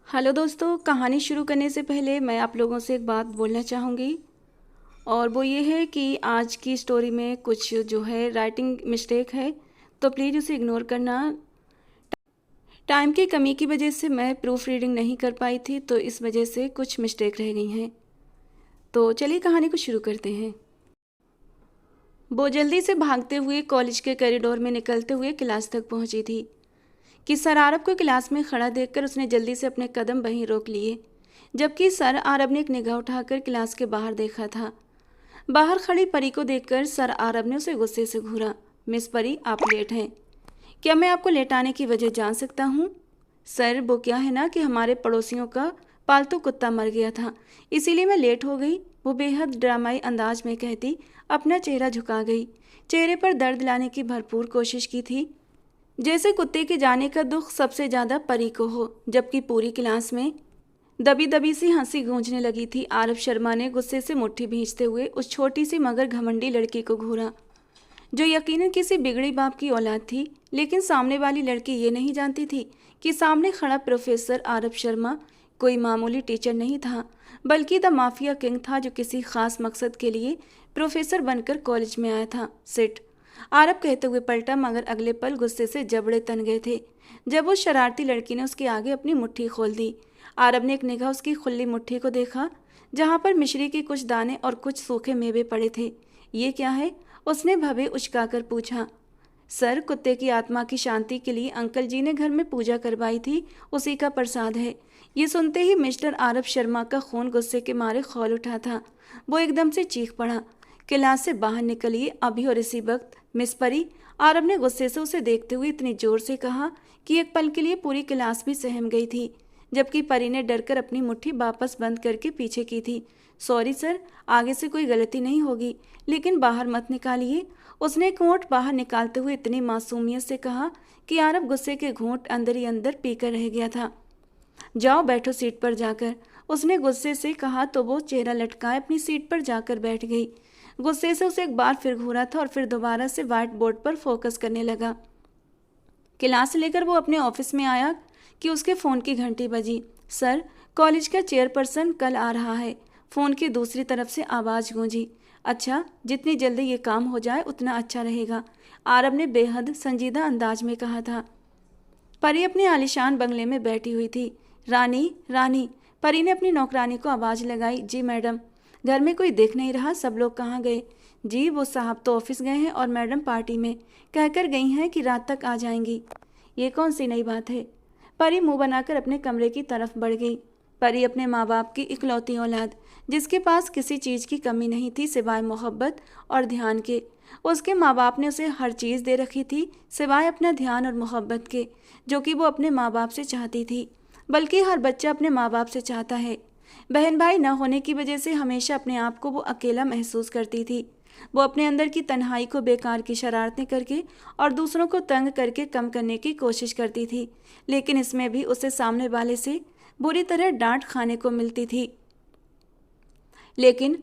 Hello दोस्तों, कहानी शुरू करने से पहले मैं आप लोगों से एक बात बोलना चाहूँगी। और वो ये है कि आज की स्टोरी में कुछ जो है राइटिंग मिस्टेक है, तो प्लीज़ उसे इग्नोर करना। टाइम की कमी की वजह से मैं प्रूफ रीडिंग नहीं कर पाई थी, तो इस वजह से कुछ मिस्टेक रह गई हैं। तो चलिए कहानी को शुरू करते हैं। वो जल्दी से भागते हुए कॉलेज के कॉरिडोर में निकलते हुए क्लास तक पहुंची थी कि सर आरब को क्लास में खड़ा देखकर उसने जल्दी से अपने कदम वहीं रोक लिए, जबकि सर आरब ने एक निगाह उठाकर क्लास के बाहर देखा था। बाहर खड़ी परी को देखकर सर आरब ने उसे गुस्से से घूरा। मिस परी, आप लेट हैं। क्या मैं आपको लेट आने की वजह जान सकता हूँ? सर, वो क्या है ना कि हमारे पड़ोसियों का पालतू कुत्ता मर गया था, इसीलिए मैं लेट हो गई। वो बेहद ड्रामाई अंदाज में कहती अपना चेहरा झुका गई। चेहरे पर दर्द लाने की भरपूर कोशिश की थी, जैसे कुत्ते के जाने का दुख सबसे ज़्यादा परी को हो। जबकि पूरी क्लास में दबी दबी सी हंसी गूंजने लगी थी। आरब शर्मा ने गुस्से से मुट्ठी भींचते हुए उस छोटी सी मगर घमंडी लड़की को घूरा, जो यकीनन किसी बिगड़ी बाप की औलाद थी। लेकिन सामने वाली लड़की ये नहीं जानती थी कि सामने खड़ा प्रोफेसर आरब शर्मा कोई मामूली टीचर नहीं था, बल्कि द माफिया किंग था, जो किसी खास मकसद के लिए प्रोफेसर बनकर कॉलेज में आया था। सिट, आरब कहते हुए पलटा, मगर अगले पल गुस्से से जबड़े तन गए थे जब उस शरारती लड़की ने उसके आगे अपनी मुट्ठी खोल दी। आरब ने एक निगाह उसकी खुली मुट्ठी को देखा, जहां पर मिश्री के कुछ दाने और कुछ सूखे मेवे पड़े थे। ये क्या है? उसने भवे उचकाकर पूछा। सर, कुत्ते की आत्मा की शांति के लिए अंकल जी ने घर में पूजा करवाई थी, उसी का प्रसाद है। ये सुनते ही मिस्टर आरब शर्मा का खून गुस्से के मारे खौल उठा था। वो एकदम से चीख पड़ा, क्लास से बाहर निकलिए अभी और इसी वक्त। मिस परी, आरब ने गुस्से से उसे देखते हुए इतनी जोर से कहा कि एक पल के लिए पूरी क्लास भी सहम गई थी, जबकि परी ने डरकर अपनी मुट्ठी वापस बंद करके पीछे की थी। सॉरी सर, आगे से कोई गलती नहीं होगी, लेकिन बाहर मत निकालिए। उसने घूंट बाहर निकालते हुए इतनी मासूमियत से कहा कि आरब गुस्से के घूंट अंदर ही अंदर पीकर रह गया था। जाओ बैठो सीट पर जाकर, उसने गुस्से से कहा, तो वो चेहरा लटकाए अपनी सीट पर जाकर बैठ गई। गुस्से से उसे एक बार फिर घूरा था और फिर दोबारा से व्हाइट बोर्ड पर फोकस करने लगा। क्लास लेकर वो अपने ऑफिस में आया कि उसके फ़ोन की घंटी बजी। सर, कॉलेज का चेयरपर्सन कल आ रहा है। फ़ोन की दूसरी तरफ से आवाज़ गूंजी। अच्छा, जितनी जल्दी ये काम हो जाए उतना अच्छा रहेगा, आरब ने बेहद संजीदा अंदाज में कहा था। परी अपने आलीशान बंगले में बैठी हुई थी। रानी, रानी, परी ने अपनी नौकरानी को आवाज़ लगाई। जी मैडम। घर में कोई देख नहीं रहा, सब लोग कहाँ गए? जी, वो साहब तो ऑफिस गए हैं और मैडम पार्टी में, कहकर गई हैं कि रात तक आ जाएंगी। ये कौन सी नई बात है? परी मुंह बनाकर अपने कमरे की तरफ बढ़ गई। परी अपने माँ बाप की इकलौती औलाद, जिसके पास किसी चीज़ की कमी नहीं थी सिवाय मोहब्बत और ध्यान के। उसके माँ बाप ने उसे हर चीज़ दे रखी थी सिवाय अपना ध्यान और मोहब्बत के, जो कि वो अपने माँ बाप से चाहती थी, बल्कि हर बच्चा अपने माँ बाप से चाहता है। बहन भाई न होने की वजह से हमेशा अपने आप को वो अकेला महसूस करती थी। वो अपने अंदर की तन्हाई को बेकार की शरारतें करके और दूसरों को तंग करके कम करने की कोशिश करती थी, लेकिन इसमें भी उसे सामने वाले से बुरी तरह डांट खाने को मिलती थी। लेकिन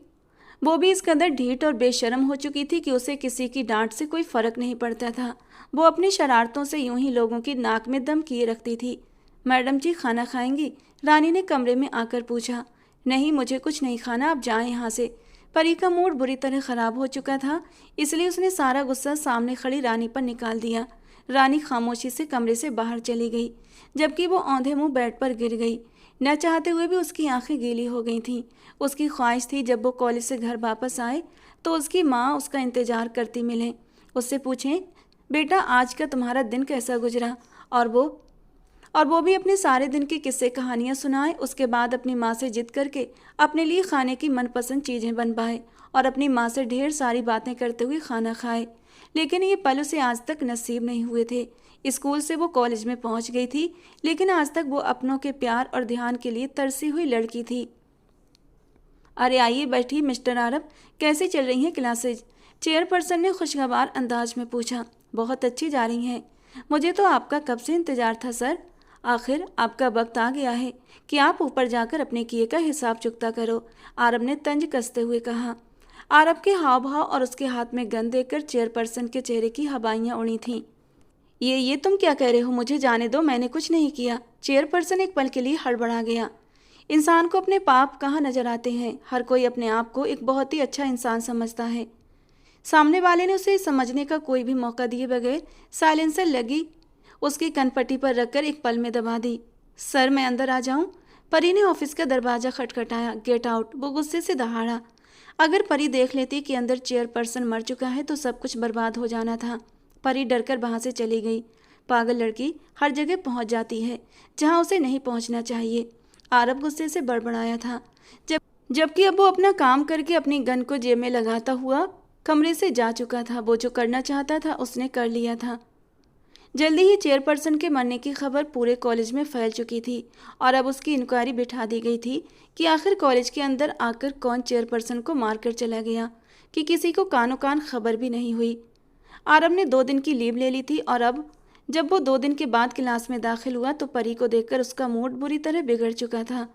वो भी इस कदर ढीठ और बेशर्म हो चुकी थी कि उसे किसी की डांट से कोई फर्क नहीं पड़ता था। वो अपनी शरारतों से यूं ही लोगों की नाक में दम किए रखती थी। मैडम जी, खाना खाएंगी? रानी ने कमरे में आकर पूछा। नहीं, मुझे कुछ नहीं खाना, आप जाएं यहाँ से। परी का मूड बुरी तरह खराब हो चुका था, इसलिए उसने सारा गुस्सा सामने खड़ी रानी पर निकाल दिया। रानी खामोशी से कमरे से बाहर चली गई, जबकि वो औंधे मुंह बेड पर गिर गई। न चाहते हुए भी उसकी आंखें गीली हो गई थीं। उसकी ख्वाहिश थी जब वो कॉलेज से घर वापस आए तो उसकी माँ उसका इंतज़ार करती मिले, उससे पूछें, बेटा आज का तुम्हारा दिन कैसा गुजरा, और वो भी अपने सारे दिन की किस्से कहानियाँ सुनाए। उसके बाद अपनी माँ से जिद करके अपने लिए खाने की मनपसंद चीज़ें बनवाए और अपनी माँ से ढेर सारी बातें करते हुए खाना खाए। लेकिन ये पल उसे आज तक नसीब नहीं हुए थे। स्कूल से वो कॉलेज में पहुंच गई थी, लेकिन आज तक वो अपनों के प्यार और ध्यान के लिए तरसी हुई लड़की थी। अरे आइए बैठिए मिस्टर आरब, कैसे चल रही हैं क्लासेज? चेयरपर्सन ने खुशगवार अंदाज में पूछा। बहुत अच्छी जा रही हैं। मुझे तो आपका कब से इंतजार था सर। आखिर आपका वक्त आ गया है कि आप ऊपर जाकर अपने किए का हिसाब चुकता करो, आरब ने तंज कसते हुए कहा। आरब के हाव भाव और उसके हाथ में गन देखकर चेयरपर्सन के चेहरे की हवाइयाँ उड़ी थीं। ये तुम क्या कह रहे हो? मुझे जाने दो, मैंने कुछ नहीं किया। चेयरपर्सन एक पल के लिए हड़बड़ा गया। इंसान को अपने पाप कहाँ नजर आते हैं? हर कोई अपने आप को एक बहुत ही अच्छा इंसान समझता है। सामने वाले ने उसे समझने का कोई भी मौका दिए बगैर साइलेंसर लगी उसकी कनपट्टी पर रखकर एक पल में दबा दी। सर, मैं अंदर आ जाऊं? परी ने ऑफिस का दरवाजा खटखटाया। गेट आउट, वो गुस्से से दहाड़ा। अगर परी देख लेती कि अंदर चेयरपर्सन मर चुका है तो सब कुछ बर्बाद हो जाना था। परी डरकर वहां से चली गई। पागल लड़की हर जगह पहुंच जाती है जहां उसे नहीं पहुंचना चाहिए, आरब गुस्से से बड़बड़ाया था। जबकि अब वो अपना काम करके अपनी गन को जेब में लगाता हुआ कमरे से जा चुका था। वो जो करना चाहता था उसने कर लिया था। जल्दी ही चेयरपर्सन के मरने की खबर पूरे कॉलेज में फैल चुकी थी और अब उसकी इंक्वायरी बिठा दी गई थी कि आखिर कॉलेज के अंदर आकर कौन चेयरपर्सन को मारकर चला गया, कि किसी को कानो कान खबर भी नहीं हुई। आरब ने 2 दिन की लीव ले ली थी और अब जब वो 2 दिन के बाद क्लास में दाखिल हुआ तो परी को देखकर उसका मूड बुरी तरह बिगड़ चुका था,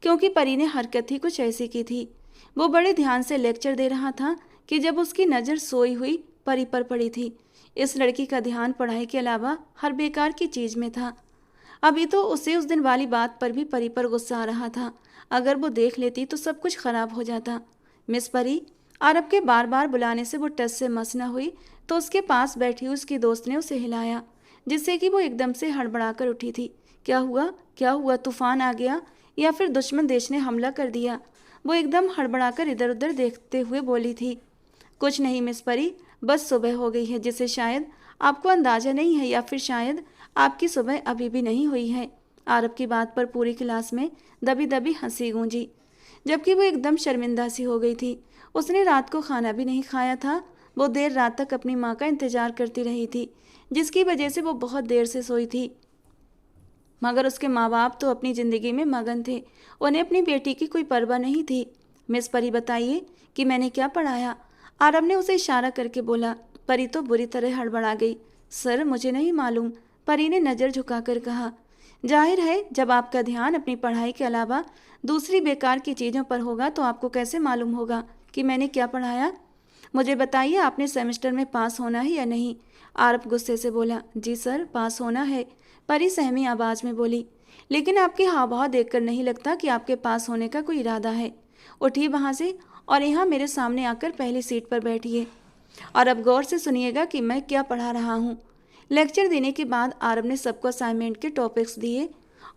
क्योंकि परी ने हरकत ही कुछ ऐसी की थी। वो बड़े ध्यान से लेक्चर दे रहा था कि जब उसकी नज़र सोई हुई परी पर पड़ी थी। इस लड़की का ध्यान पढ़ाई के अलावा हर बेकार की चीज़ में था। अभी तो उसे उस दिन वाली बात पर भी परी पर गुस्सा आ रहा था। अगर वो देख लेती तो सब कुछ खराब हो जाता। मिस परी, आरब के बार बार बुलाने से वो टस से मस न हुई तो उसके पास बैठी उसकी दोस्त ने उसे हिलाया, जिससे कि वो एकदम से हड़बड़ा कर उठी थी। क्या हुआ? क्या हुआ? तूफान आ गया या फिर दुश्मन देश ने हमला कर दिया? वो एकदम हड़बड़ा कर इधर उधर देखते हुए बोली थी। कुछ नहीं मिस परी, बस सुबह हो गई है जिसे शायद आपको अंदाजा नहीं है, या फिर शायद आपकी सुबह अभी भी नहीं हुई है। आरब की बात पर पूरी क्लास में दबी दबी हंसी गूंजी, जबकि वो एकदम शर्मिंदा सी हो गई थी। उसने रात को खाना भी नहीं खाया था। वो देर रात तक अपनी माँ का इंतजार करती रही थी, जिसकी वजह से वो बहुत देर से सोई थी। मगर उसके माँ बाप तो अपनी ज़िंदगी में मगन थे। उन्हें अपनी बेटी की कोई परवाह नहीं थी। मिस परी, बताइए कि मैंने क्या पढ़ाया? आरब ने उसे इशारा करके बोला। परी तो बुरी तरह हड़बड़ा गई। सर, मुझे नहीं मालूम, परी ने नज़र झुकाकर कहा। जाहिर है, जब आपका ध्यान अपनी पढ़ाई के अलावा दूसरी बेकार की चीज़ों पर होगा तो आपको कैसे मालूम होगा कि मैंने क्या पढ़ाया? मुझे बताइए, आपने सेमेस्टर में पास होना है या नहीं? आरब गुस्से से बोला। जी सर, पास होना है, परी सहमी आवाज़ में बोली। लेकिन आपके हाव भाव देखकर नहीं लगता कि आपके पास होने का कोई इरादा है। उठिए वहाँ से और यहाँ मेरे सामने आकर पहली सीट पर बैठिए और अब गौर से सुनिएगा कि मैं क्या पढ़ा रहा हूँ। लेक्चर देने के बाद आरब ने सबको असाइनमेंट के टॉपिक्स दिए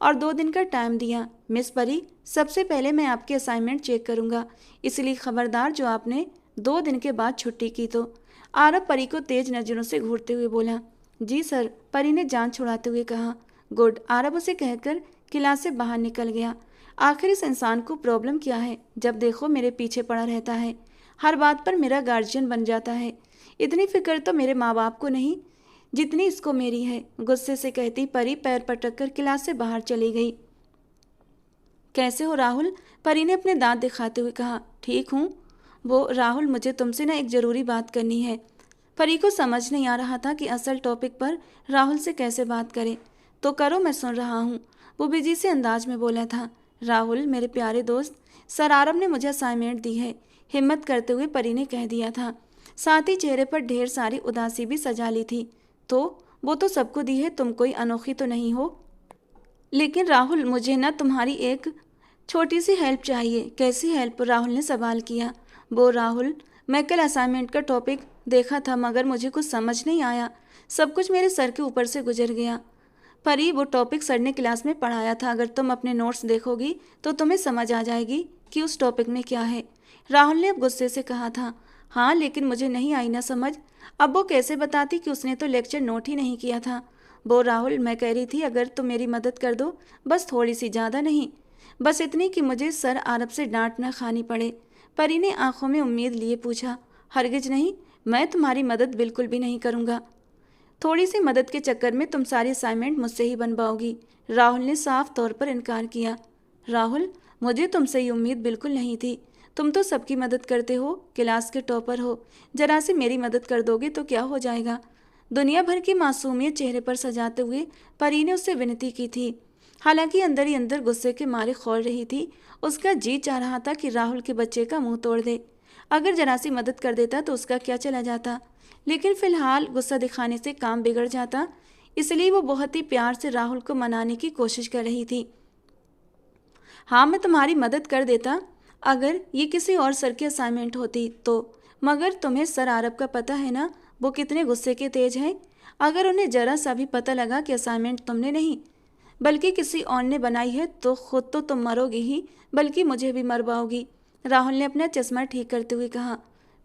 और 2 दिन का टाइम दिया। मिस परी, सबसे पहले मैं आपके असाइनमेंट चेक करूँगा, इसलिए खबरदार जो आपने 2 दिन के बाद छुट्टी की तो। आरब परी को तेज नज़रों से घूरते हुए बोला। जी सर, परी ने जान छुड़ाते हुए कहा। गुड। आरब उसे कहकर क्लास से बाहर निकल गया। आखिर इस इंसान को प्रॉब्लम क्या है? जब देखो मेरे पीछे पड़ा रहता है, हर बात पर मेरा गार्जियन बन जाता है। इतनी फिक्र तो मेरे माँ बाप को नहीं जितनी इसको मेरी है, गुस्से से कहती परी पैर पटक कर क्लास से बाहर चली गई। कैसे हो राहुल? परी ने अपने दांत दिखाते हुए कहा। ठीक हूँ। वो राहुल, मुझे तुमसे ना एक ज़रूरी बात करनी है। परी को समझ नहीं आ रहा था कि असल टॉपिक पर राहुल से कैसे बात करे। तो करो, मैं सुन रहा हूँ, वो बिजी से अंदाज में बोला था। राहुल मेरे प्यारे दोस्त, सर आरब ने मुझे असाइनमेंट दी है, हिम्मत करते हुए परी ने कह दिया था। साथ ही चेहरे पर ढेर सारी उदासी भी सजा ली थी। तो वो तो सबको दी है, तुम कोई अनोखी तो नहीं हो। लेकिन राहुल, मुझे ना तुम्हारी एक छोटी सी हेल्प चाहिए। कैसी हेल्प? राहुल ने सवाल किया। वो राहुल, मैं कल असाइनमेंट का टॉपिक देखा था मगर मुझे कुछ समझ नहीं आया, सब कुछ मेरे सर के ऊपर से गुजर गया। परी, वो टॉपिक सर ने क्लास में पढ़ाया था, अगर तुम अपने नोट्स देखोगी तो तुम्हें समझ आ जाएगी कि उस टॉपिक में क्या है। राहुल ने अब गुस्से से कहा था। हाँ, लेकिन मुझे नहीं आई ना समझ। अब वो कैसे बताती कि उसने तो लेक्चर नोट ही नहीं किया था। वो राहुल, मैं कह रही थी अगर तुम मेरी मदद कर दो, बस थोड़ी सी, ज़्यादा नहीं, बस इतनी कि मुझे सर आरब से डांट न खानी पड़े। परी ने आंखों में उम्मीद लिए पूछा। हरगिज नहीं, मैं तुम्हारी मदद बिल्कुल भी नहीं करूँगा। थोड़ी सी मदद के चक्कर में तुम सारी असाइनमेंट मुझसे ही बनवाओगी। राहुल ने साफ तौर पर इनकार किया। राहुल, मुझे तुमसे ये उम्मीद बिल्कुल नहीं थी। तुम तो सबकी मदद करते हो, क्लास के टॉपर हो, जरा से मेरी मदद कर दोगे तो क्या हो जाएगा? दुनिया भर की मासूमियत चेहरे पर सजाते हुए परी ने उससे विनती की थी। हालांकि अंदर ही अंदर गुस्से के मारे खौल रही थी। उसका जी चाह रहा था कि राहुल के बच्चे का मुंह तोड़ दे। अगर जरा सी मदद कर देता तो उसका क्या चला जाता, लेकिन फिलहाल गुस्सा दिखाने से काम बिगड़ जाता, इसलिए वो बहुत ही प्यार से राहुल को मनाने की कोशिश कर रही थी। हाँ, मैं तुम्हारी मदद कर देता अगर ये किसी और सर की असाइनमेंट होती तो, मगर तुम्हें सर आरब का पता है ना, वो कितने गुस्से के तेज हैं। अगर उन्हें जरा सा भी पता लगा कि असाइनमेंट तुमने नहीं बल्कि किसी और ने बनाई है तो खुद तो तुम मरोगी ही, बल्कि मुझे भी मरवाओगी। राहुल ने अपना चश्मा ठीक करते हुए कहा।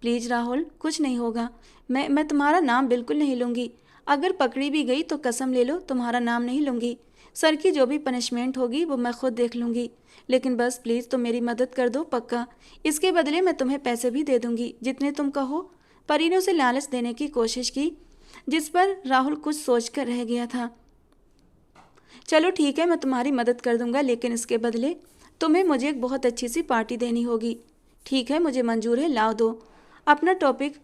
प्लीज़ राहुल, कुछ नहीं होगा। मैं तुम्हारा नाम बिल्कुल नहीं लूँगी। अगर पकड़ी भी गई तो कसम ले लो तुम्हारा नाम नहीं लूँगी। सर की जो भी पनिशमेंट होगी वो मैं खुद देख लूँगी, लेकिन बस प्लीज़ तुम मेरी मदद कर दो, पक्का। इसके बदले मैं तुम्हें पैसे भी दे दूँगी, जितने तुम कहो। परी ने उसे लालच देने की कोशिश की, जिस पर राहुल कुछ सोच कर रह गया था। चलो ठीक है, मैं तुम्हारी मदद कर दूंगा, लेकिन इसके बदले तुम्हें मुझे एक बहुत अच्छी सी पार्टी देनी होगी। ठीक है, मुझे मंजूर है, लाओ दो। अपना टॉपिक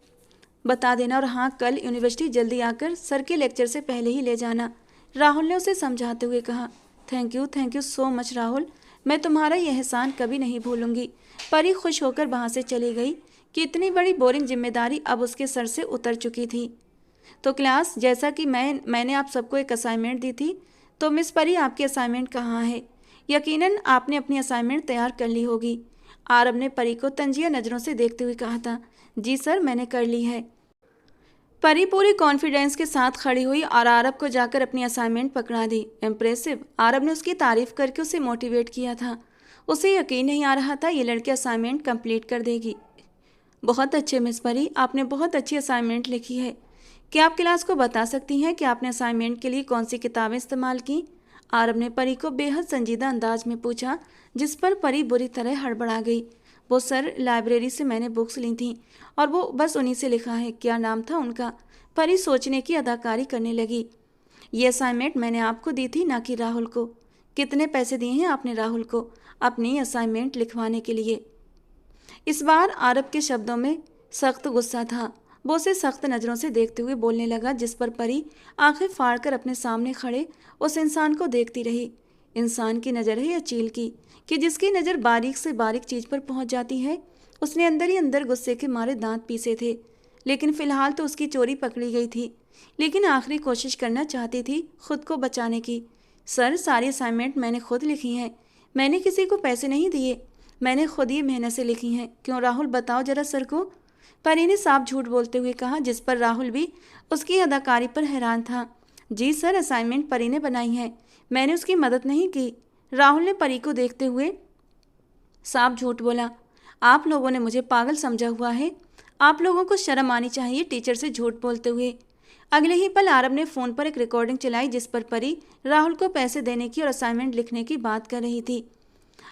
बता देना, और हाँ, कल यूनिवर्सिटी जल्दी आकर सर के लेक्चर से पहले ही ले जाना। राहुल ने उसे समझाते हुए कहा। Thank you so much Rahul, मैं तुम्हारा यह एहसान कभी नहीं भूलूंगी। परी खुश होकर वहाँ से चली गई कि इतनी बड़ी बोरिंग जिम्मेदारी अब उसके सर से उतर चुकी थी। तो क्लास, जैसा कि मैंने आप सबको एक असाइनमेंट दी थी, तो मिस परी आपकी असाइनमेंट कहाँ है? यकीनन आपने अपनी असाइनमेंट तैयार कर ली होगी। आरब ने परी को तंजिया नज़रों से देखते हुए कहा था। जी सर, मैंने कर ली है। परी पूरी कॉन्फिडेंस के साथ खड़ी हुई और आरब को जाकर अपनी असाइनमेंट पकड़ा दी। इम्प्रेसिव, आरब ने उसकी तारीफ करके उसे मोटिवेट किया था। उसे यकीन नहीं आ रहा था ये लड़की असाइनमेंट कंप्लीट कर देगी। बहुत अच्छे मिस परी, आपने बहुत अच्छी असाइनमेंट लिखी है। क्या आप क्लास को बता सकती हैं कि आपने असाइनमेंट के लिए कौन सी किताबें इस्तेमाल की? आरब ने परी को बेहद संजीदा अंदाज में पूछा, जिस पर परी बुरी तरह हड़बड़ा गई। वो सर, लाइब्रेरी से मैंने बुक्स ली थी और वो बस उन्हीं से लिखा है। क्या नाम था उनका? परी सोचने की अदाकारी करने लगी। ये असाइनमेंट मैंने आपको दी थी, ना कि राहुल को। कितने पैसे दिए हैं आपने राहुल को अपनी असाइनमेंट लिखवाने के लिए? इस बार आरब के शब्दों में सख्त गुस्सा था। वो उसे सख्त नज़रों से देखते हुए बोलने लगा, जिस पर परी आंखें फाड़कर अपने सामने खड़े उस इंसान को देखती रही। इंसान की नज़र है या चील की, कि जिसकी नज़र बारीक से बारीक चीज़ पर पहुंच जाती है? उसने अंदर ही अंदर गुस्से के मारे दांत पीसे थे, लेकिन फिलहाल तो उसकी चोरी पकड़ी गई थी। लेकिन आखिरी कोशिश करना चाहती थी खुद को बचाने की। सर, सारी असाइनमेंट मैंने खुद लिखी हैं, मैंने किसी को पैसे नहीं दिए, मैंने खुद ही मेहनत से लिखी हैं। क्यों राहुल, बताओ जरा सर को। परी ने साफ झूठ बोलते हुए कहा, जिस पर राहुल भी उसकी अदाकारी पर हैरान था। जी सर, असाइनमेंट परी ने बनाई है, मैंने उसकी मदद नहीं की। राहुल ने परी को देखते हुए साफ झूठ बोला। आप लोगों ने मुझे पागल समझा हुआ है। आप लोगों को शर्म आनी चाहिए टीचर से झूठ बोलते हुए। अगले ही पल आरब ने फ़ोन पर एक रिकॉर्डिंग चलाई, जिस पर परी राहुल को पैसे देने की और असाइनमेंट लिखने की बात कर रही थी।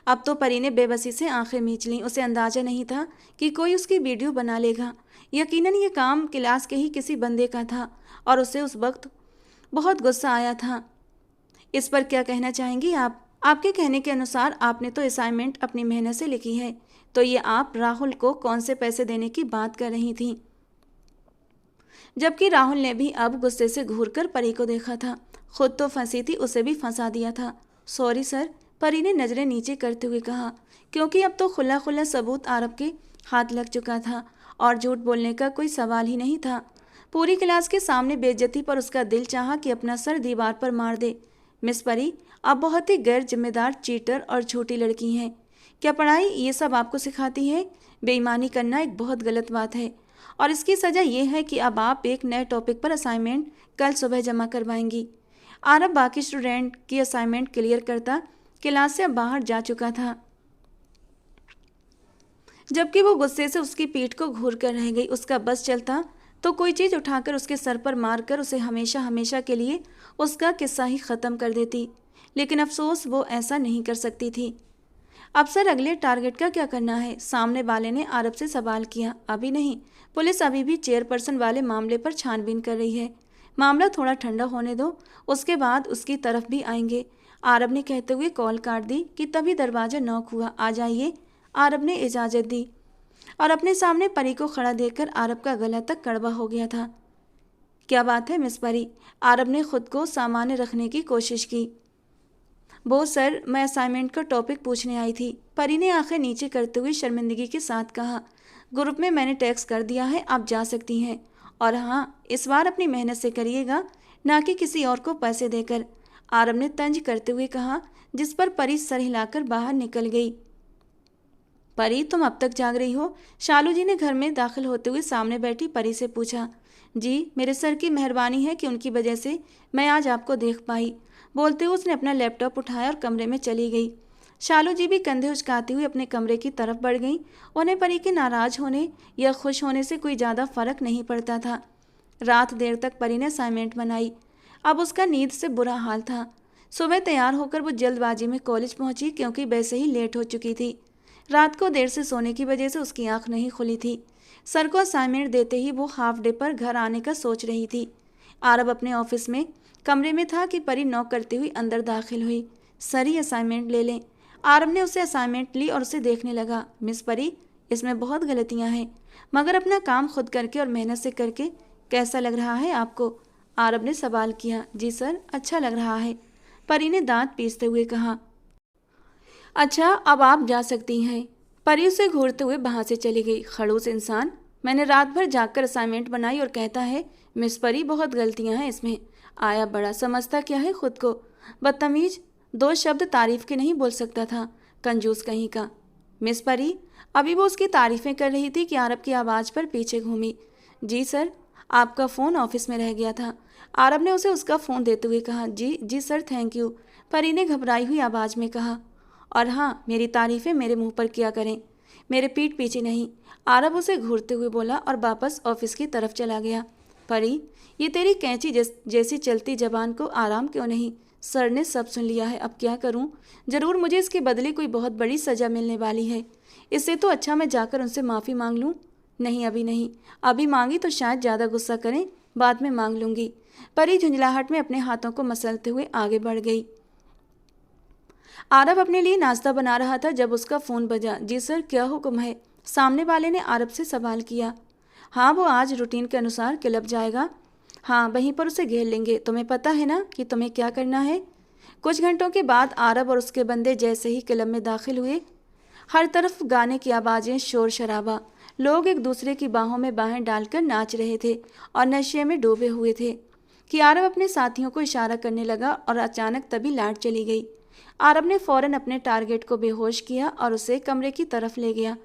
अब तो परी ने बेबसी से आंखें मींच लीं। उसे अंदाजा नहीं था कि कोई उसकी वीडियो बना लेगा। यकीनन ये काम क्लास के ही किसी बंदे का था और उसे उस वक्त बहुत गुस्सा आया था। इस पर क्या कहना चाहेंगी आप? आपके कहने के अनुसार आपने तो असाइनमेंट अपनी मेहनत से लिखी है, तो ये आप राहुल को कौन से पैसे देने की बात कर रही थी? जबकि राहुल ने भी अब गुस्से से घूरकर परी को देखा था। खुद तो फंसी थी, उसे भी फंसा दिया था। सॉरी सर, परी ने नज़रें नीचे करते हुए कहा, क्योंकि अब तो खुला खुला सबूत आरब के हाथ लग चुका था और झूठ बोलने का कोई सवाल ही नहीं था। पूरी क्लास के सामने बेइज्जती पर उसका दिल चाहा कि अपना सर दीवार पर मार दे। मिस परी, आप बहुत ही गैर जिम्मेदार, चीटर और झूठी लड़की हैं। क्या पढ़ाई ये सब आपको सिखाती है? बेईमानी करना एक बहुत गलत बात है, और इसकी सज़ा ये है कि अब आप एक नए टॉपिक पर असाइनमेंट कल सुबह जमा करवाएंगी। आरब बाकी स्टूडेंट की असाइनमेंट क्लियर करता क्लास से बाहर जा चुका था, जबकि वो गुस्से से उसकी पीठ को घूर कर रह गई। उसका बस चलता तो कोई चीज़ उठाकर उसके सर पर मारकर उसे हमेशा हमेशा के लिए उसका किस्सा ही ख़त्म कर देती, लेकिन अफसोस वो ऐसा नहीं कर सकती थी। अब सर, अगले टारगेट का क्या करना है? सामने वाले ने आरब से सवाल किया। अभी नहीं, पुलिस अभी भी चेयरपर्सन वाले मामले पर छानबीन कर रही है। मामला थोड़ा ठंडा होने दो, उसके बाद उसकी तरफ भी आएंगे। आरब ने कहते हुए कॉल काट दी कि तभी दरवाज़ा नॉक हुआ। आ जाइए, आरब ने इजाज़त दी, और अपने सामने परी को खड़ा देखकर आरब का गला तक कड़वा हो गया था। क्या बात है मिस परी? आरब ने खुद को सामान्य रखने की कोशिश की। वो सर, मैं असाइनमेंट का टॉपिक पूछने आई थी। परी ने आंखें नीचे करते हुए शर्मिंदगी के साथ कहा। ग्रुप में मैंने टेक्स्ट कर दिया है, आप जा सकती हैं। और हाँ, इस बार अपनी मेहनत से करिएगा, ना कि किसी और को पैसे देकर, आरब ने तंज करते हुए कहा, जिस पर परी सर हिलाकर बाहर निकल गई। परी, तुम अब तक जाग रही हो? शालू जी ने घर में दाखिल होते हुए सामने बैठी परी से पूछा। जी, मेरे सर की मेहरबानी है कि उनकी वजह से मैं आज आपको देख पाई। बोलते हुए उसने अपना लैपटॉप उठाया और कमरे में चली गई। शालू जी भी कंधे उचकाती हुई अपने कमरे की तरफ बढ़ गईं। उन्हें परी के नाराज होने या खुश होने से कोई ज़्यादा फर्क नहीं पड़ता था। रात देर तक परी ने असाइनमेंट बनाई। अब उसका नींद से बुरा हाल था। सुबह तैयार होकर वो जल्दबाजी में कॉलेज पहुंची, क्योंकि वैसे ही लेट हो चुकी थी। रात को देर से सोने की वजह से उसकी आंख नहीं खुली थी। सर को असाइनमेंट देते ही वो हाफ डे पर घर आने का सोच रही थी। आरब अपने ऑफिस में कमरे में था कि परी नॉक करती हुई अंदर दाखिल हुई। सर, ही असाइनमेंट ले लें। आरब ने उसे असाइनमेंट ली और उसे देखने लगा। मिस परी, इसमें बहुत गलतियां हैं, मगर अपना काम खुद करके और मेहनत से करके कैसा लग रहा है आपको? आरब ने सवाल किया। जी सर, अच्छा लग रहा है, परी ने दांत पीसते हुए कहा। अच्छा, अब आप जा सकती हैं। परी उसे घूरते हुए वहां से चली गई। खड़ूस इंसान, मैंने रात भर जागकर असाइनमेंट बनाई और कहता है मिस परी बहुत गलतियां हैं इसमें। आया बड़ा, समझता क्या है खुद को? बदतमीज, 2 शब्द तारीफ के नहीं बोल सकता था, कंजूस कहीं का। मिस परी, अभी वो उसकी तारीफें कर रही थी कि आरब की आवाज़ पर पीछे घूमी। जी सर, आपका फ़ोन ऑफिस में रह गया था। आरब ने उसे उसका फ़ोन देते हुए कहा। जी जी सर, थैंक यू, परी ने घबराई हुई आवाज़ में कहा। और हाँ, मेरी तारीफ़ें मेरे मुंह पर किया करें, मेरे पीठ पीछे नहीं, आरब उसे घूरते हुए बोला और वापस ऑफिस की तरफ चला गया। परी, ये तेरी कैंची जैसी चलती जबान को आराम क्यों नहीं? सर ने सब सुन लिया है, अब क्या करूं? जरूर मुझे इसके बदले कोई बहुत बड़ी सज़ा मिलने वाली है। इससे तो अच्छा मैं जाकर उनसे माफ़ी मांग लूं। नहीं, अभी नहीं, अभी मांगी तो शायद ज़्यादा गुस्सा करें, बाद में मांग लूंगी। परी झुंझलाहट में अपने हाथों को मसलते हुए आगे बढ़ गई। आरब अपने लिए नाश्ता बना रहा था जब उसका फ़ोन बजा। जी सर, क्या हुक्म है? सामने वाले ने आरब से सवाल किया। हाँ, वो आज रूटीन के अनुसार क्लब जाएगा। हाँ, वहीं पर उसे घेर लेंगे। तुम्हें पता है ना कि तुम्हें क्या करना है? कुछ घंटों के बाद आरब और उसके बंदे जैसे ही क्लब में दाखिल हुए, हर तरफ गाने की आवाज़ें, शोर शराबा। लोग एक दूसरे की बाहों में बाहें डालकर नाच रहे थे और नशे में डूबे हुए थे कि आरब अपने साथियों को इशारा करने लगा और अचानक तभी लाइट चली गई। आरब ने फौरन अपने टारगेट को बेहोश किया और उसे कमरे की तरफ ले गया।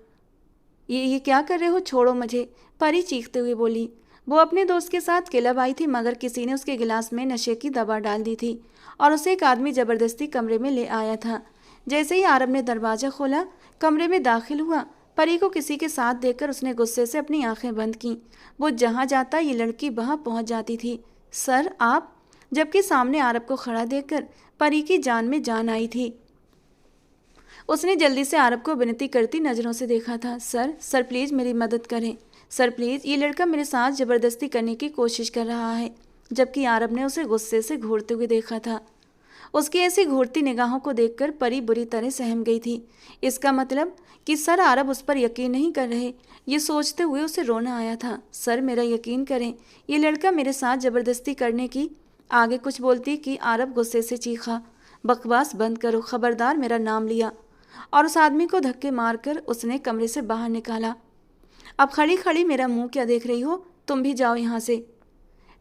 ये क्या कर रहे हो? छोड़ो मुझे, परी चीखते हुए बोली। वो अपने दोस्त के साथ क्लब आई थी, मगर किसी ने उसके गिलास में नशे की दवा डाल दी थी और उसे एक आदमी ज़बरदस्ती कमरे में ले आया था। जैसे ही आरब ने दरवाज़ा खोला, कमरे में दाखिल हुआ, परी को किसी के साथ देखकर उसने गुस्से से अपनी आंखें बंद कीं। वो जहाँ जाता ये लड़की वहाँ पहुँच जाती थी। सर, आप? जबकि सामने आरब को खड़ा देखकर परी की जान में जान आई थी। उसने जल्दी से आरब को विनती करती नज़रों से देखा था। सर, सर प्लीज़ मेरी मदद करें। सर प्लीज़, ये लड़का मेरे साथ ज़बरदस्ती करने की कोशिश कर रहा है। जबकि आरब ने उसे गुस्से से घूरते हुए देखा था। उसकी ऐसी घूरती निगाहों को देखकर परी बुरी तरह सहम गई थी। इसका मतलब कि सर आरब उस पर यकीन नहीं कर रहे। ये सोचते हुए उसे रोना आया था। सर, मेरा यकीन करें, ये लड़का मेरे साथ ज़बरदस्ती करने की। आगे कुछ बोलती कि आरब गुस्से से चीखा। बकवास बंद करो, खबरदार मेरा नाम लिया। और उस आदमी को धक्के मारकर उसने कमरे से बाहर निकाला। अब खड़ी खड़ी मेरा मुंह क्या देख रही हो? तुम भी जाओ यहाँ से।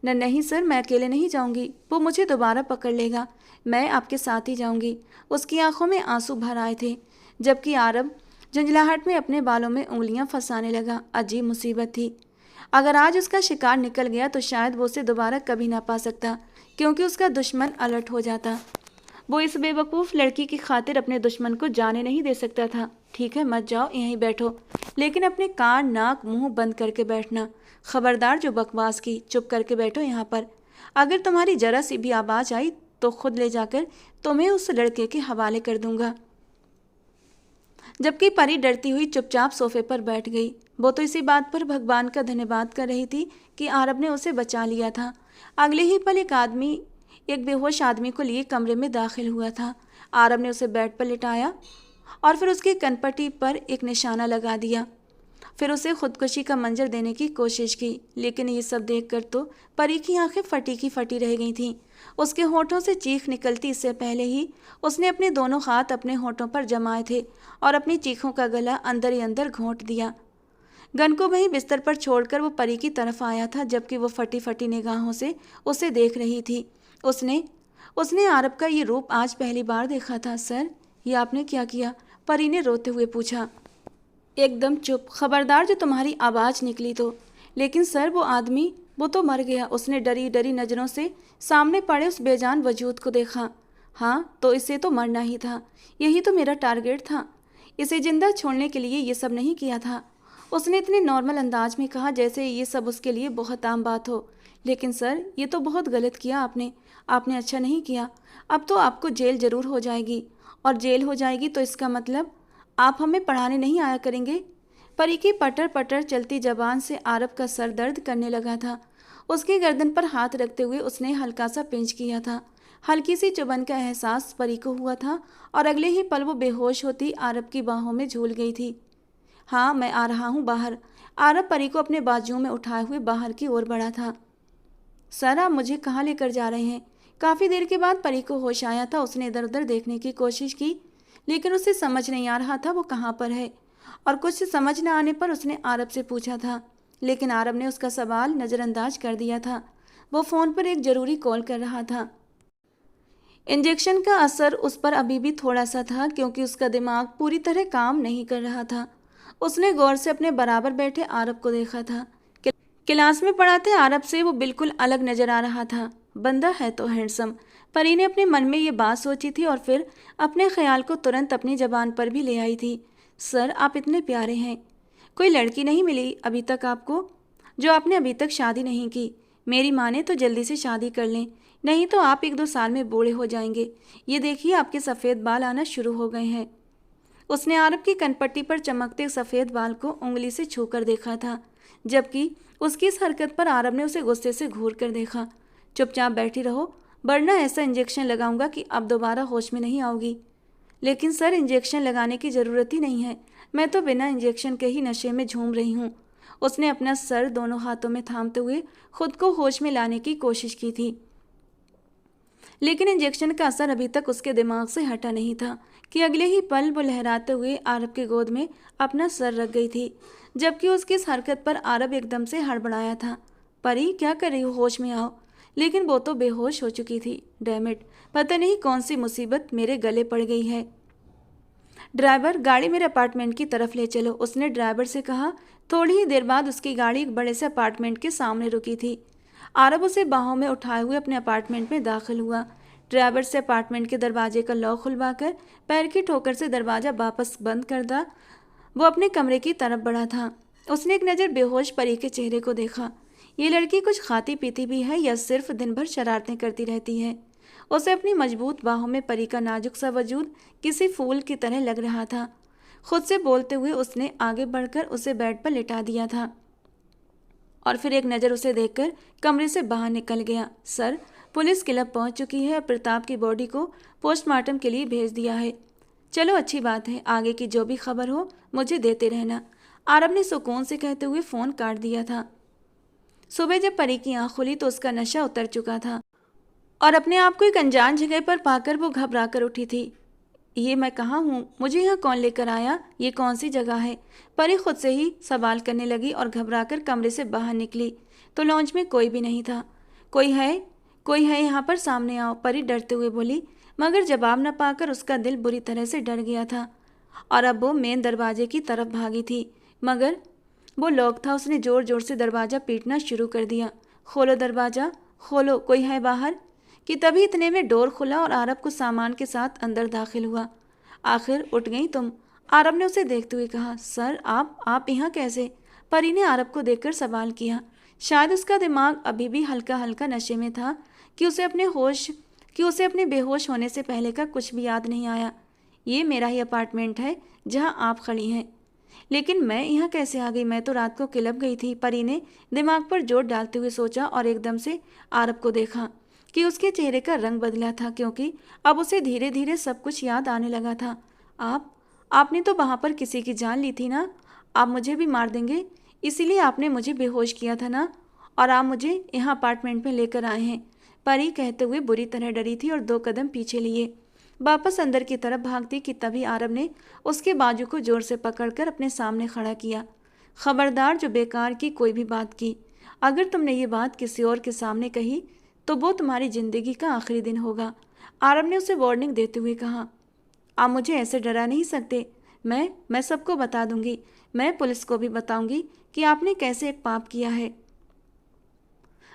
नहीं सर, मैं अकेले नहीं जाऊंगी, वो मुझे दोबारा पकड़ लेगा। मैं आपके साथ ही जाऊंगी। उसकी आंखों में आंसू भर आए थे, जबकि आरब झंझलाहट में अपने बालों में उंगलियां फंसाने लगा। अजीब मुसीबत थी। अगर आज उसका शिकार निकल गया तो शायद वो उसे दोबारा कभी ना पा सकता, क्योंकि उसका दुश्मन अलर्ट हो जाता। वो इस बेवकूफ़ लड़की की खातिर अपने दुश्मन को जाने नहीं दे सकता था। ठीक है, मत जाओ, यहीं बैठो, लेकिन अपने कान, नाक, मुंह बंद करके बैठना। खबरदार जो बकवास की, चुप करके बैठो यहाँ पर। अगर तुम्हारी जरा सी भी आवाज़ आई तो खुद ले जाकर तुम्हें उस लड़के के हवाले कर दूंगा। जबकि परी डरती हुई चुपचाप सोफे पर बैठ गई। वो तो इसी बात पर भगवान का धन्यवाद कर रही थी कि आरब ने उसे बचा लिया था। अगले ही पल एक बेहोश आदमी को लिए कमरे में दाखिल हुआ था। आरब ने उसे बेड पर लिटाया और फिर उसकी कनपट्टी पर एक निशाना लगा दिया। फिर उसे खुदकुशी का मंजर देने की कोशिश की, लेकिन ये सब देखकर तो परी की आंखें फटी की फटी रह गई थीं। उसके होठों से चीख निकलती इससे पहले ही उसने अपने दोनों हाथ अपने होठों पर जमाए थे और अपनी चीखों का गला अंदर ही अंदर घोंट दिया। गन को वहीं बिस्तर पर छोड़कर वो परी की तरफ आया था, जबकि वो फटी फटी निगाहों से उसे देख रही थी। उसने उसने आरब का ये रूप आज पहली बार देखा था। सर, ये आपने क्या किया? परी ने रोते हुए पूछा। एकदम चुप, खबरदार जो तुम्हारी आवाज़ निकली तो। लेकिन सर, वो आदमी, वो तो मर गया। उसने डरी डरी नज़रों से सामने पड़े उस बेजान वजूद को देखा। हाँ, तो इसे तो मरना ही था। यही तो मेरा टारगेट था। इसे जिंदा छोड़ने के लिए ये सब नहीं किया था। उसने इतने नॉर्मल अंदाज में कहा जैसे ये सब उसके लिए बहुत आम बात हो। लेकिन सर, ये तो बहुत गलत किया आपने। आपने अच्छा नहीं किया। अब तो आपको जेल ज़रूर हो जाएगी, और जेल हो जाएगी तो इसका मतलब आप हमें पढ़ाने नहीं आया करेंगे। परी की पटर पटर चलती जबान से आरब का सर दर्द करने लगा था। उसकी गर्दन पर हाथ रखते हुए उसने हल्का सा पिंच किया था। हल्की सी चुभन का एहसास परी को हुआ था, और अगले ही पल वो बेहोश होती आरब की बाहों में झूल गई थी। हाँ, मैं आ रहा हूँ बाहर। आरब परी को अपने बाजुओं में उठाए हुए बाहर की ओर बढ़ा था। सर, आप मुझे कहाँ लेकर जा रहे हैं? काफ़ी देर के बाद परी को होश आया था। उसने इधर उधर देखने की कोशिश की, लेकिन उसे समझ नहीं आ रहा था वो कहाँ पर है। और कुछ समझ न आने पर उसने आरब से पूछा था, लेकिन आरब ने उसका सवाल नज़रअंदाज कर दिया था। वो फ़ोन पर एक ज़रूरी कॉल कर रहा था। इंजेक्शन का असर उस पर अभी भी थोड़ा सा था, क्योंकि उसका दिमाग पूरी तरह काम नहीं कर रहा था। उसने गौर से अपने बराबर बैठे आरब को देखा था। क्लास में पढ़ाते आरब से वो बिल्कुल अलग नजर आ रहा था। बंदा है तो हैंडसम। परी ने अपने मन में ये बात सोची थी, और फिर अपने ख्याल को तुरंत अपनी जबान पर भी ले आई थी। सर, आप इतने प्यारे हैं। कोई लड़की नहीं मिली अभी तक आपको, जो आपने अभी तक शादी नहीं की? मेरी माँ ने तो जल्दी से शादी कर लें, नहीं तो आप 1-2 साल में बूढ़े हो जाएंगे। ये देखिए, आपके सफ़ेद बाल आना शुरू हो गए हैं। उसने आरब की कनपट्टी पर चमकते सफ़ेद बाल को उंगली से छूकर देखा था, जबकि उसकी इस हरकत पर आरब ने उसे गुस्से से घूर कर देखा। चुपचाप बैठी रहो, वरना ऐसा इंजेक्शन लगाऊंगा कि अब दोबारा होश में नहीं आओगी। लेकिन सर, इंजेक्शन लगाने की ज़रूरत ही नहीं है। मैं तो बिना इंजेक्शन के ही नशे में झूम रही हूँ। उसने अपना सर दोनों हाथों में थामते हुए खुद को होश में लाने की कोशिश की थी, लेकिन इंजेक्शन का असर अभी तक उसके दिमाग से हटा नहीं था कि अगले ही पल वो लहराते हुए आरब के गोद में अपना सर रख गई थी, जबकि उसकी इस हरकत पर आरब एकदम से हड़बड़ाया था। परी, क्या कर रही हो? होश में आओ। लेकिन वो तो बेहोश हो चुकी थी। डैमिट, पता नहीं कौन सी मुसीबत मेरे गले पड़ गई है। ड्राइवर, गाड़ी मेरे अपार्टमेंट की तरफ ले चलो, उसने ड्राइवर से कहा। थोड़ी ही देर बाद उसकी गाड़ी एक बड़े से अपार्टमेंट के सामने रुकी थी। आरब उसे बाहों में उठाए हुए अपने अपार्टमेंट में दाखिल हुआ। ड्राइवर से अपार्टमेंट के दरवाजे का लॉक खुलवाकर पैर की ठोकर से दरवाज़ा वापस बंद कर दा वो अपने कमरे की तरफ बढ़ा था। उसने एक नज़र बेहोश परी के चेहरे को देखा। ये लड़की कुछ खाती पीती भी है या सिर्फ दिन भर शरारतें करती रहती है? उसे अपनी मजबूत बाहों में परी का नाजुक सा वजूद किसी फूल की तरह लग रहा था। खुद से बोलते हुए उसने आगे बढ़कर उसे बेड पर लिटा दिया था, और फिर एक नज़र उसे देखकर कमरे से बाहर निकल गया। सर, पुलिस क्लब पहुंच चुकी है और प्रताप की बॉडी को पोस्टमार्टम के लिए भेज दिया है। चलो, अच्छी बात है। आगे की जो भी खबर हो मुझे देते रहना। आरब ने सुकून से कहते हुए फ़ोन काट दिया था। सुबह जब परी की आँख खुली तो उसका नशा उतर चुका था, और अपने आप को एक अनजान जगह पर पाकर वो घबरा कर उठी थी। ये मैं कहाँ हूँ? मुझे यहाँ कौन लेकर आया? ये कौन सी जगह है? परी खुद से ही सवाल करने लगी और घबराकर कमरे से बाहर निकली तो लॉन्च में कोई भी नहीं था। कोई है? कोई है यहाँ पर? सामने आओ, परी डरते हुए बोली, मगर जवाब न पाकर उसका दिल बुरी तरह से डर गया था, और अब वो मेन दरवाजे की तरफ भागी थी, मगर वो लॉक था। उसने ज़ोर ज़ोर से दरवाज़ा पीटना शुरू कर दिया। खोलो दरवाज़ा, खोलो, कोई है बाहर? कि तभी इतने में डोर खुला और आरब कुछ सामान के साथ अंदर दाखिल हुआ। आखिर उठ गई तुम? आरब ने उसे देखते हुए कहा। सर, आप यहाँ कैसे? परी ने आरब को देखकर सवाल किया। शायद उसका दिमाग अभी भी हल्का हल्का नशे में था कि उसे अपने बेहोश होने से पहले का कुछ भी याद नहीं आया। ये मेरा ही अपार्टमेंट है जहाँ आप खड़ी हैं। लेकिन मैं यहाँ कैसे आ गई? मैं तो रात को क्लब गई थी। परी ने दिमाग पर जोर डालते हुए सोचा, और एकदम से आरब को देखा कि उसके चेहरे का रंग बदला था, क्योंकि अब उसे धीरे धीरे सब कुछ याद आने लगा था। आपने तो वहाँ पर किसी की जान ली थी ना? आप मुझे भी मार देंगे, इसीलिए आपने मुझे बेहोश किया था ना? और आप मुझे यहाँ अपार्टमेंट में लेकर आए हैं। परी कहते हुए बुरी तरह डरी थी और 2 कदम पीछे लिए वापस अंदर की तरफ भागती कि तभी आरब ने उसके बाजू को जोर से पकड़कर अपने सामने खड़ा किया। खबरदार जो बेकार की कोई भी बात की। अगर तुमने ये बात किसी और के सामने कही तो वो तुम्हारी जिंदगी का आखिरी दिन होगा। आरब ने उसे वार्निंग देते हुए कहा। आप मुझे ऐसे डरा नहीं सकते। मैं सबको बता दूंगी। मैं पुलिस को भी बताऊंगी कि आपने कैसे एक पाप किया है।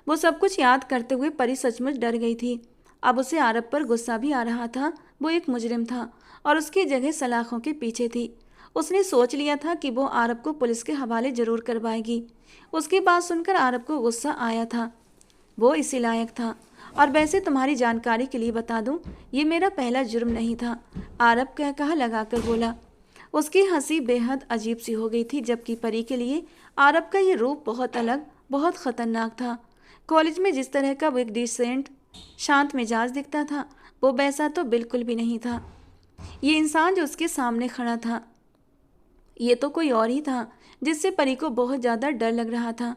वो सब कुछ याद करते हुए परी सचमुच डर गई थी। अब उसे आरब पर गुस्सा भी आ रहा था। वो एक मुजरिम था और उसकी जगह सलाखों के पीछे थी। उसने सोच लिया था कि वो आरब को पुलिस के हवाले जरूर करवाएगी। उसकी बात सुनकर आरब को गुस्सा आया था। वो इसी लायक था। और वैसे तुम्हारी जानकारी के लिए बता दूं, ये मेरा पहला जुर्म नहीं था, आरब कहा लगाकर बोला। उसकी हंसी बेहद अजीब सी हो गई थी, जबकि परी के लिए आरब का ये रूप बहुत अलग, बहुत खतरनाक था। कॉलेज में जिस तरह का वो एक डिसेंट शांत मिजाज दिखता था, वो वैसा तो बिल्कुल भी नहीं था। ये इंसान जो उसके सामने खड़ा था, ये तो कोई और ही था, जिससे परी को बहुत ज़्यादा डर लग रहा था।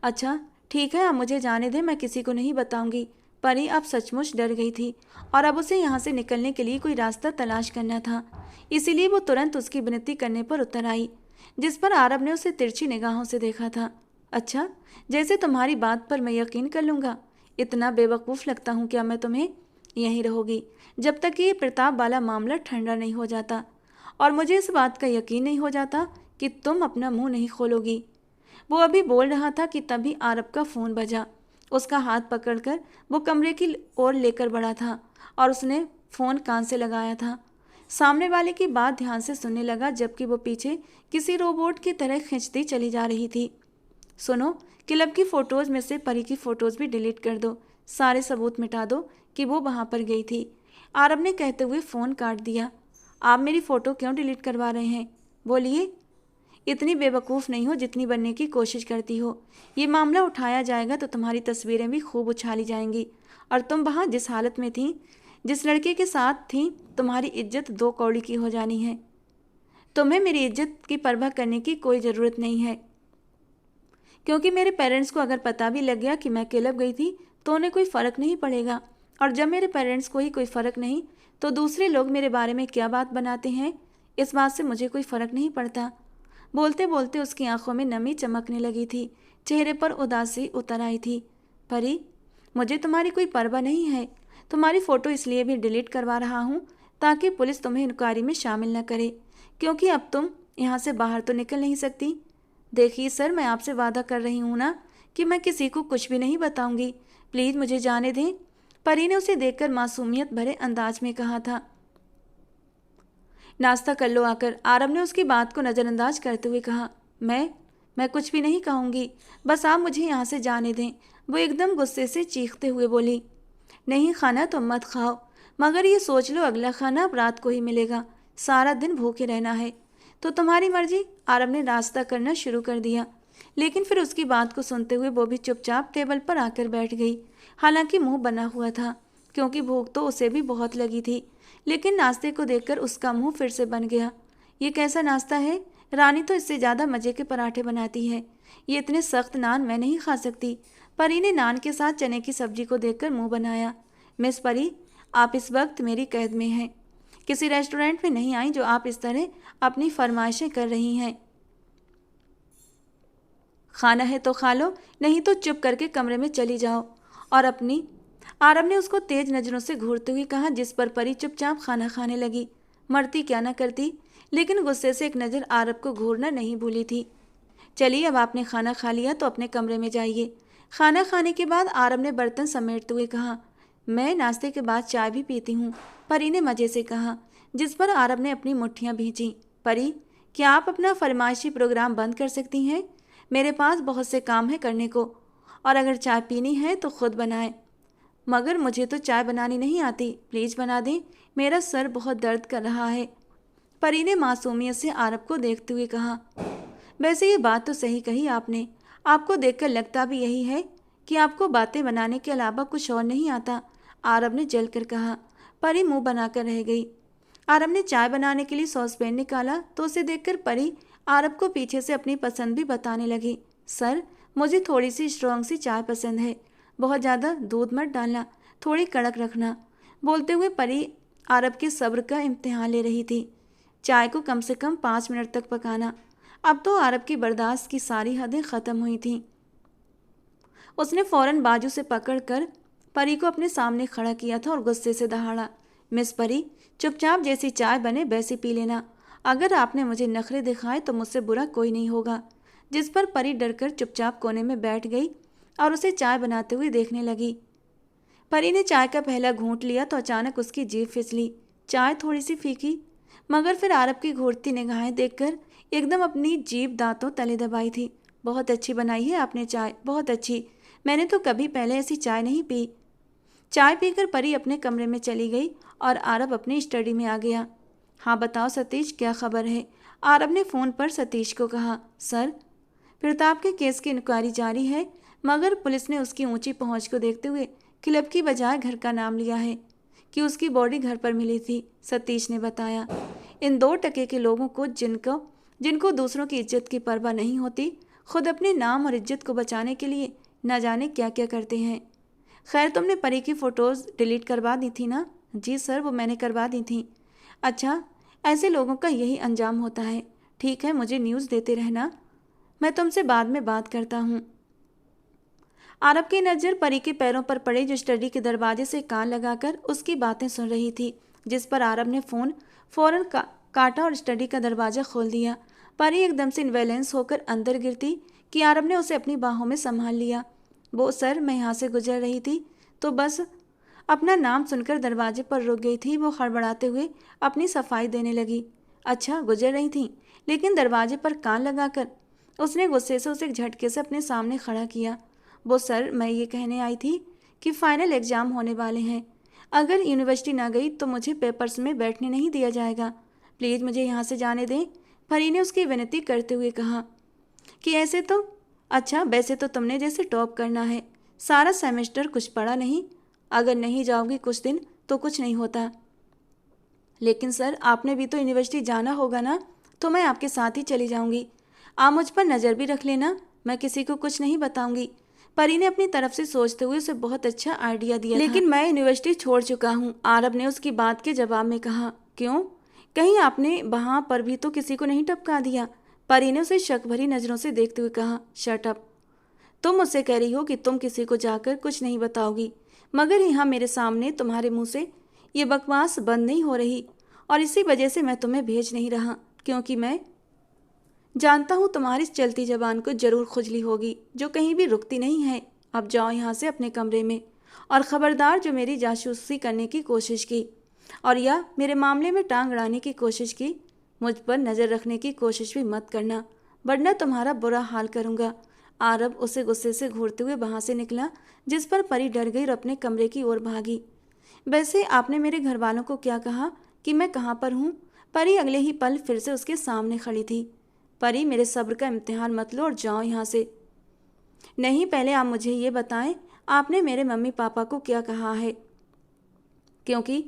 अच्छा ठीक है, अब मुझे जाने दें, मैं किसी को नहीं बताऊंगी। परी अब सचमुच डर गई थी और अब उसे यहाँ से निकलने के लिए कोई रास्ता तलाश करना था। इसीलिए वो तुरंत उसकी विनती करने पर उतर आई, जिस पर आरब ने उसे तिरछी निगाहों से देखा था। अच्छा, जैसे तुम्हारी बात पर मैं यकीन कर लूँगा। इतना बेवकूफ़ लगता हूँ क्या मैं तुम्हें? यहीं रहोगी जब तक कि ये प्रताप वाला मामला ठंडा नहीं हो जाता, और मुझे इस बात का यकीन नहीं हो जाता कि तुम अपना मुंह नहीं खोलोगी। वो अभी बोल रहा था कि तभी आरब का फ़ोन बजा। उसका हाथ पकड़कर वो कमरे की ओर लेकर बढ़ा था और उसने फ़ोन कान से लगाया था। सामने वाले की बात ध्यान से सुनने लगा, जबकि वो पीछे किसी रोबोट की तरह खींचती चली जा रही थी। सुनो, क्लब की फ़ोटोज़ में से परी की फ़ोटोज़ भी डिलीट कर दो। सारे सबूत मिटा दो कि वो वहाँ पर गई थी। आरब ने कहते हुए फ़ोन काट दिया। आप मेरी फ़ोटो क्यों डिलीट करवा रहे हैं? बोलिए। इतनी बेवकूफ़ नहीं हो जितनी बनने की कोशिश करती हो। ये मामला उठाया जाएगा तो तुम्हारी तस्वीरें भी खूब उछाली जाएंगी, और तुम वहाँ जिस हालत में थी, जिस लड़के के साथ थी, तुम्हारी इज्जत दो कौड़ी की हो जानी है। तुम्हें मेरी इज्जत की परवाह करने की कोई ज़रूरत नहीं है, क्योंकि मेरे पेरेंट्स को अगर पता भी लग गया कि मैं क्लब गई थी तो उन्हें कोई फ़र्क नहीं पड़ेगा। और जब मेरे पेरेंट्स को ही कोई फ़र्क नहीं, तो दूसरे लोग मेरे बारे में क्या बात बनाते हैं, इस बात से मुझे कोई फ़र्क नहीं पड़ता। बोलते बोलते उसकी आंखों में नमी चमकने लगी थी, चेहरे पर उदासी उतर आई थी। परी, मुझे तुम्हारी कोई परवाह नहीं है। तुम्हारी फ़ोटो इसलिए भी डिलीट करवा रहा हूँ ताकि पुलिस तुम्हें इंक्वायरी में शामिल न करे, क्योंकि अब तुम यहाँ से बाहर तो निकल नहीं सकती। देखिए सर, मैं आपसे वादा कर रही हूँ ना कि मैं किसी को कुछ भी नहीं बताऊंगी। प्लीज़ मुझे जाने दें। परी ने उसे देखकर मासूमियत भरे अंदाज में कहा था। नाश्ता कर लो आकर, आरब ने उसकी बात को नज़रअंदाज करते हुए कहा। मैं कुछ भी नहीं कहूँगी, बस आप मुझे यहाँ से जाने दें। वो एकदम गुस्से से चीखते हुए बोली। नहीं खाना तुम मत खाओ, मगर ये सोच लो अगला खाना अब रात को ही मिलेगा। सारा दिन भूखे रहना है तो तुम्हारी मर्जी। आरब ने नाश्ता करना शुरू कर दिया, लेकिन फिर उसकी बात को सुनते हुए वो भी चुपचाप टेबल पर आकर बैठ गई। हालांकि मुंह बना हुआ था, क्योंकि भूख तो उसे भी बहुत लगी थी, लेकिन नाश्ते को देखकर उसका मुंह फिर से बन गया। ये कैसा नाश्ता है? रानी तो इससे ज़्यादा मज़े के पराठे बनाती है। ये इतने सख्त नान मैं नहीं खा सकती। परी ने नान के साथ चने की सब्जी को देखकर मुंह बनाया। मिस परी, आप इस वक्त मेरी कैद में हैं। किसी रेस्टोरेंट में नहीं आई जो आप इस तरह अपनी फरमाइशें कर रही हैं। खाना है तो खा लो, नहीं तो चुप करके कमरे में चली जाओ। और अपनी आरब ने उसको तेज नज़रों से घूरते हुए कहा, जिस पर परी चुपचाप खाना खाने लगी। मरती क्या ना करती, लेकिन गुस्से से एक नज़र आरब को घूरना नहीं भूली थी। चलिए, अब आपने खाना खा लिया तो अपने कमरे में जाइए। खाना खाने के बाद आरब ने बर्तन समेटते हुए कहा। मैं नाश्ते के बाद चाय भी पीती हूँ, परी ने मज़े से कहा, जिस पर आरब ने अपनी मुट्ठियाँ भींची। परी, क्या आप अपना फरमाइशी प्रोग्राम बंद कर सकती हैं? मेरे पास बहुत से काम है करने को, और अगर चाय पीनी है तो खुद बनाएं। मगर मुझे तो चाय बनानी नहीं आती, प्लीज़ बना दें, मेरा सर बहुत दर्द कर रहा है। परी ने मासूमियत से आरब को देखते हुए कहा। वैसे ये बात तो सही कही आपने, आपको देखकर लगता भी यही है कि आपको बातें बनाने के अलावा कुछ और नहीं आता, आरब ने जलकर कहा। परी मुंह बनाकर रह गई। आरब ने चाय बनाने के लिए सॉसपैन निकाला तो उसे देखकर परी आरब को पीछे से अपनी पसंद भी बताने लगी। सर, मुझे थोड़ी सी स्ट्रॉन्ग सी चाय पसंद है, बहुत ज़्यादा दूध मत डालना, थोड़ी कड़क रखना। बोलते हुए परी आरब के सब्र का इम्तिहान ले रही थी। चाय को कम से कम 5 मिनट तक पकाना। अब तो आरब की बर्दाश्त की सारी हदें ख़त्म हुई थीं। उसने फ़ौरन बाजू से पकड़कर परी को अपने सामने खड़ा किया था और गुस्से से दहाड़ा, मिस परी, चुपचाप जैसी चाय बने वैसी पी लेना। अगर आपने मुझे नखरे दिखाए तो मुझसे बुरा कोई नहीं होगा। जिस पर परी डरकर चुपचाप कोने में बैठ गई और उसे चाय बनाते हुए देखने लगी। परी ने चाय का पहला घूंट लिया तो अचानक उसकी जीभ फिसली। चाय थोड़ी सी फीकी, मगर फिर आरब की घूरती निगाहें देखकर एकदम अपनी जीभ दांतों तले दबाई थी। बहुत अच्छी बनाई है आपने चाय, बहुत अच्छी। मैंने तो कभी पहले ऐसी चाय नहीं पी। चाय पीकर परी अपने कमरे में चली गई और आरब अपनी स्टडी में आ गया। हाँ बताओ सतीश, क्या खबर है? आरब ने फ़ोन पर सतीश को कहा। सर, प्रताप के केस की इंक्वायरी जारी है, मगर पुलिस ने उसकी ऊंची पहुंच को देखते हुए क्लब की बजाय घर का नाम लिया है कि उसकी बॉडी घर पर मिली थी, सतीश ने बताया। इन 2 टके के लोगों को जिनको दूसरों की इज्जत की परवाह नहीं होती, खुद अपने नाम और इज्जत को बचाने के लिए न जाने क्या क्या करते हैं। खैर, तुमने परी की फ़ोटोज़ डिलीट करवा दी थी ना? जी सर, वो मैंने करवा दी थी। अच्छा, ऐसे लोगों का यही अंजाम होता है। ठीक है, मुझे न्यूज़ देते रहना, मैं तुमसे बाद में बात करता हूँ। आरब की नज़र परी के पैरों पर पड़े, जो स्टडी के दरवाजे से कान लगाकर उसकी बातें सुन रही थी, जिस पर आरब ने फ़ोन फ़ौरन काटा और स्टडी का दरवाज़ा खोल दिया। परी एकदम से इनबैलेंस होकर अंदर गिरती कि आरब ने उसे अपनी बाहों में संभाल लिया। वो सर, मैं यहाँ से गुजर रही थी तो बस अपना नाम सुनकर दरवाजे पर रुक गई थी। वो हड़बड़ाते हुए अपनी सफाई देने लगी। अच्छा, गुजर रही थी, लेकिन दरवाजे पर कान लगाकर उसने गुस्से से उसे झटके से अपने सामने खड़ा किया। वो सर, मैं ये कहने आई थी कि फाइनल एग्ज़ाम होने वाले हैं। अगर यूनिवर्सिटी ना गई तो मुझे पेपर्स में बैठने नहीं दिया जाएगा। प्लीज़ मुझे यहाँ से जाने दें, परी ने उसकी विनती करते हुए कहा। कि ऐसे तो अच्छा, वैसे तो तुमने जैसे टॉप करना है, सारा सेमेस्टर कुछ पढ़ा नहीं। अगर नहीं जाओगी कुछ दिन तो कुछ नहीं होता। लेकिन सर, आपने भी तो यूनिवर्सिटी जाना होगा ना, तो मैं आपके साथ ही चली जाऊंगी। आप मुझ पर नज़र भी रख लेना, मैं किसी को कुछ नहीं बताऊंगी। परी ने अपनी तरफ से सोचते हुए उसे बहुत अच्छा आइडिया दिया। लेकिन मैं यूनिवर्सिटी छोड़ चुका हूँ, आरब ने उसकी बात के जवाब में कहा। क्यों? कहीं आपने वहाँ पर भी तो किसी को नहीं टपका दिया? परी ने उसे शक भरी नज़रों से देखते हुए कहा। शट अप, तुम मुझसे कह रही हो कि तुम किसी को जाकर कुछ नहीं बताओगी, मगर यहाँ मेरे सामने तुम्हारे मुंह से ये बकवास बंद नहीं हो रही, और इसी वजह से मैं तुम्हें भेज नहीं रहा, क्योंकि मैं जानता हूँ तुम्हारी इस चलती जबान को जरूर खुजली होगी जो कहीं भी रुकती नहीं है। अब जाओ यहाँ से अपने कमरे में, और ख़बरदार जो मेरी जासूसी करने की कोशिश की और या मेरे मामले में टांग अड़ाने की कोशिश की, मुझ पर नज़र रखने की कोशिश भी मत करना, वरना तुम्हारा बुरा हाल करूँगा। आरब उसे गुस्से से घूरते हुए वहाँ से निकला, जिस पर परी डर गई और अपने कमरे की ओर भागी। वैसे आपने मेरे घर वालों को क्या कहा कि मैं कहाँ पर हूँ? परी अगले ही पल फिर से उसके सामने खड़ी थी। परी, मेरे सब्र का इम्तिहान मत लो और जाओ यहाँ से। नहीं, पहले आप मुझे ये बताएं, आपने मेरे मम्मी पापा को क्या कहा है? क्योंकि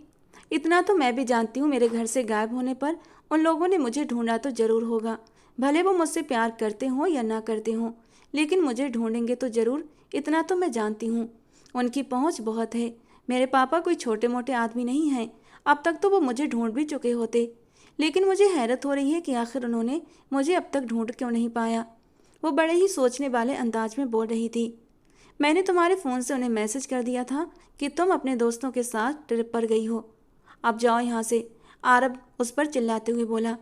इतना तो मैं भी जानती हूँ, मेरे घर से गायब होने पर उन लोगों ने मुझे ढूंढा तो जरूर होगा। भले वो मुझसे प्यार करते हों या ना करते हों, लेकिन मुझे ढूंढेंगे तो ज़रूर, इतना तो मैं जानती हूँ। उनकी पहुँच बहुत है। मेरे पापा कोई छोटे मोटे आदमी नहीं हैं। अब तक तो वो मुझे ढूंढ भी चुके होते, लेकिन मुझे हैरत हो रही है कि आखिर उन्होंने मुझे अब तक ढूंढ क्यों नहीं पाया। वो बड़े ही सोचने वाले अंदाज में बोल रही थी। मैंने तुम्हारे फ़ोन से उन्हें मैसेज कर दिया था कि तुम अपने दोस्तों के साथ ट्रिप पर गई हो। अब जाओ यहाँ से, आरब उस पर चिल्लाते हुए बोला।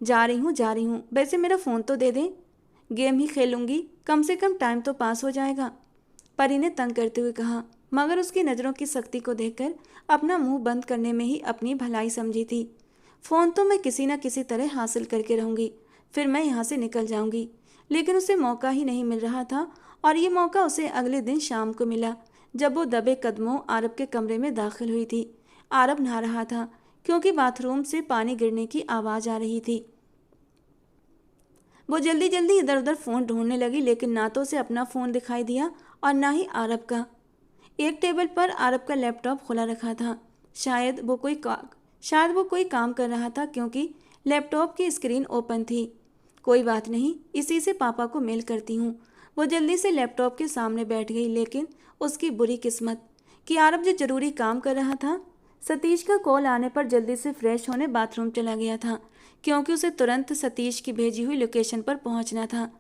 जा रही हूँ, वैसे मेरा फ़ोन तो दे दें, गेम ही खेलूँगी, कम से कम टाइम तो पास हो जाएगा, परी ने तंग करते हुए कहा, मगर उसकी नज़रों की सख्ती को देखकर अपना मुंह बंद करने में ही अपनी भलाई समझी थी। फ़ोन तो मैं किसी न किसी तरह हासिल करके रहूँगी, फिर मैं यहाँ से निकल जाऊँगी। लेकिन उसे मौका ही नहीं मिल रहा था, और ये मौका उसे अगले दिन शाम को मिला, जब वो दबे कदमों आरब के कमरे में दाखिल हुई थी। आरब नहा रहा था, क्योंकि बाथरूम से पानी गिरने की आवाज़ आ रही थी। वो जल्दी जल्दी इधर उधर फ़ोन ढूंढने लगी, लेकिन ना तो उसे अपना फ़ोन दिखाई दिया और ना ही आरब का। एक टेबल पर आरब का लैपटॉप खुला रखा था। शायद वो कोई काम कर रहा था, क्योंकि लैपटॉप की स्क्रीन ओपन थी। कोई बात नहीं, इसी से पापा को मेल करती हूँ। वो जल्दी से लैपटॉप के सामने बैठ गई, लेकिन उसकी बुरी किस्मत कि आरब जो ज़रूरी काम कर रहा था, सतीश का कॉल आने पर जल्दी से फ्रेश होने बाथरूम चला गया था, क्योंकि उसे तुरंत सतीश की भेजी हुई लोकेशन पर पहुंचना था।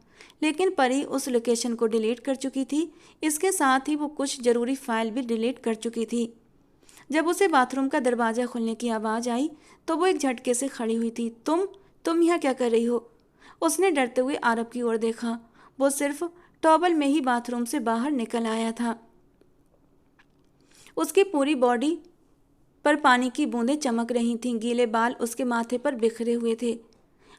लेकिन परी उस लोकेशन को डिलीट कर चुकी थी। इसके साथ ही वो कुछ ज़रूरी फाइल भी डिलीट कर चुकी थी। जब उसे बाथरूम का दरवाज़ा खुलने की आवाज़ आई तो वो एक झटके से खड़ी हुई थी। तुम यहाँ क्या कर रही हो? उसने डरते हुए आरब की ओर देखा। वो सिर्फ टॉवल में ही बाथरूम से बाहर निकल आया था। उसकी पूरी बॉडी पर पानी की बूंदें चमक रही थीं। गीले बाल उसके माथे पर बिखरे हुए थे।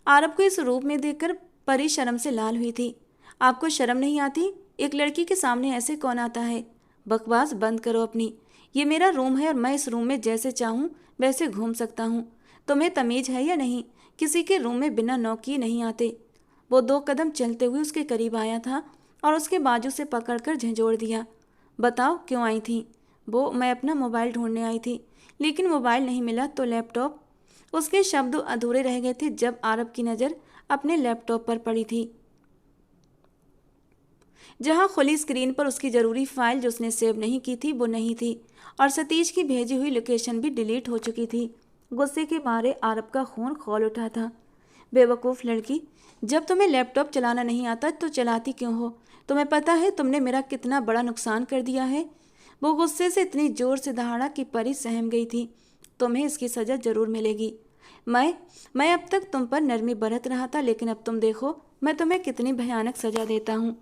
आरब को इस रूप में देखकर परी शर्म से लाल हुई थी। आपको शर्म नहीं आती? एक लड़की के सामने ऐसे कौन आता है? बकवास बंद करो अपनी। ये मेरा रूम है और मैं इस रूम में जैसे चाहूँ वैसे घूम सकता हूँ। तुम्हें तमीज़ है या नहीं? किसी के रूम में बिना नॉक किए नहीं आते। वो 2 कदम चलते हुए उसके करीब आया था और उसके बाजू से पकड़कर झंझोड़ दिया। बताओ क्यों आई थी? मैं अपना मोबाइल ढूंढने आई थी, लेकिन मोबाइल नहीं मिला तो लैपटॉप। उसके शब्द अधूरे रह गए थे जब आरब की नज़र अपने लैपटॉप पर पड़ी थी, जहां खुली स्क्रीन पर उसकी ज़रूरी फाइल जो उसने सेव नहीं की थी वो नहीं थी, और सतीश की भेजी हुई लोकेशन भी डिलीट हो चुकी थी। गुस्से के मारे आरब का खून खौल उठा था। बेवकूफ़ लड़की, जब तुम्हें लैपटॉप चलाना नहीं आता तो चलाती क्यों हो? तुम्हें पता है तुमने मेरा कितना बड़ा नुकसान कर दिया है? वो गुस्से से इतनी जोर से दहाड़ा कि परी सहम गई थी। तुम्हें इसकी सज़ा जरूर मिलेगी। मैं अब तक तुम पर नरमी बरत रहा था, लेकिन अब तुम देखो मैं तुम्हें कितनी भयानक सज़ा देता हूँ।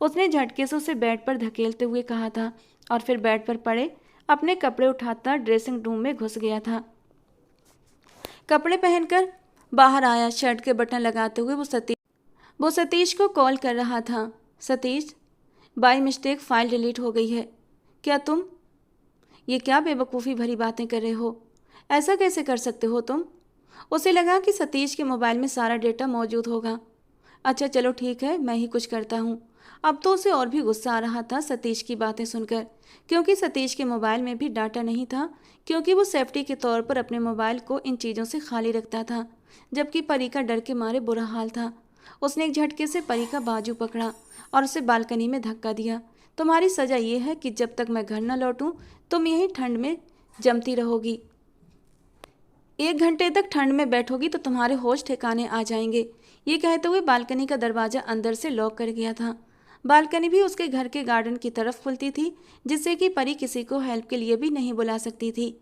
उसने झटके से उसे बेड पर धकेलते हुए कहा था और फिर बेड पर पड़े अपने कपड़े उठाता ड्रेसिंग रूम में घुस गया था। कपड़े पहनकर बाहर आया। शर्ट के बटन लगाते हुए वो सतीश को कॉल कर रहा था। Satish, by mistake file delete हो गई है। क्या तुम ये क्या बेवकूफ़ी भरी बातें कर रहे हो? ऐसा कैसे कर सकते हो तुम? उसे लगा कि सतीश के मोबाइल में सारा डेटा मौजूद होगा। अच्छा चलो ठीक है, मैं ही कुछ करता हूँ। अब तो उसे और भी गुस्सा आ रहा था सतीश की बातें सुनकर, क्योंकि सतीश के मोबाइल में भी डाटा नहीं था, क्योंकि वो सेफ्टी के तौर पर अपने मोबाइल को इन चीज़ों से खाली रखता था, जबकि परी का डर के मारे बुरा हाल था। उसने एक झटके से परी का बाजू पकड़ा और उसे बालकनी में धक्का दिया। तुम्हारी सज़ा ये है कि जब तक मैं घर न लौटूं तुम यहीं ठंड में जमती रहोगी। 1 घंटे तक ठंड में बैठोगी तो तुम्हारे होश ठिकाने आ जाएंगे। ये कहते हुए बालकनी का दरवाज़ा अंदर से लॉक कर गया था। बालकनी भी उसके घर के गार्डन की तरफ खुलती थी, जिससे कि परी किसी को हेल्प के लिए भी नहीं बुला सकती थी।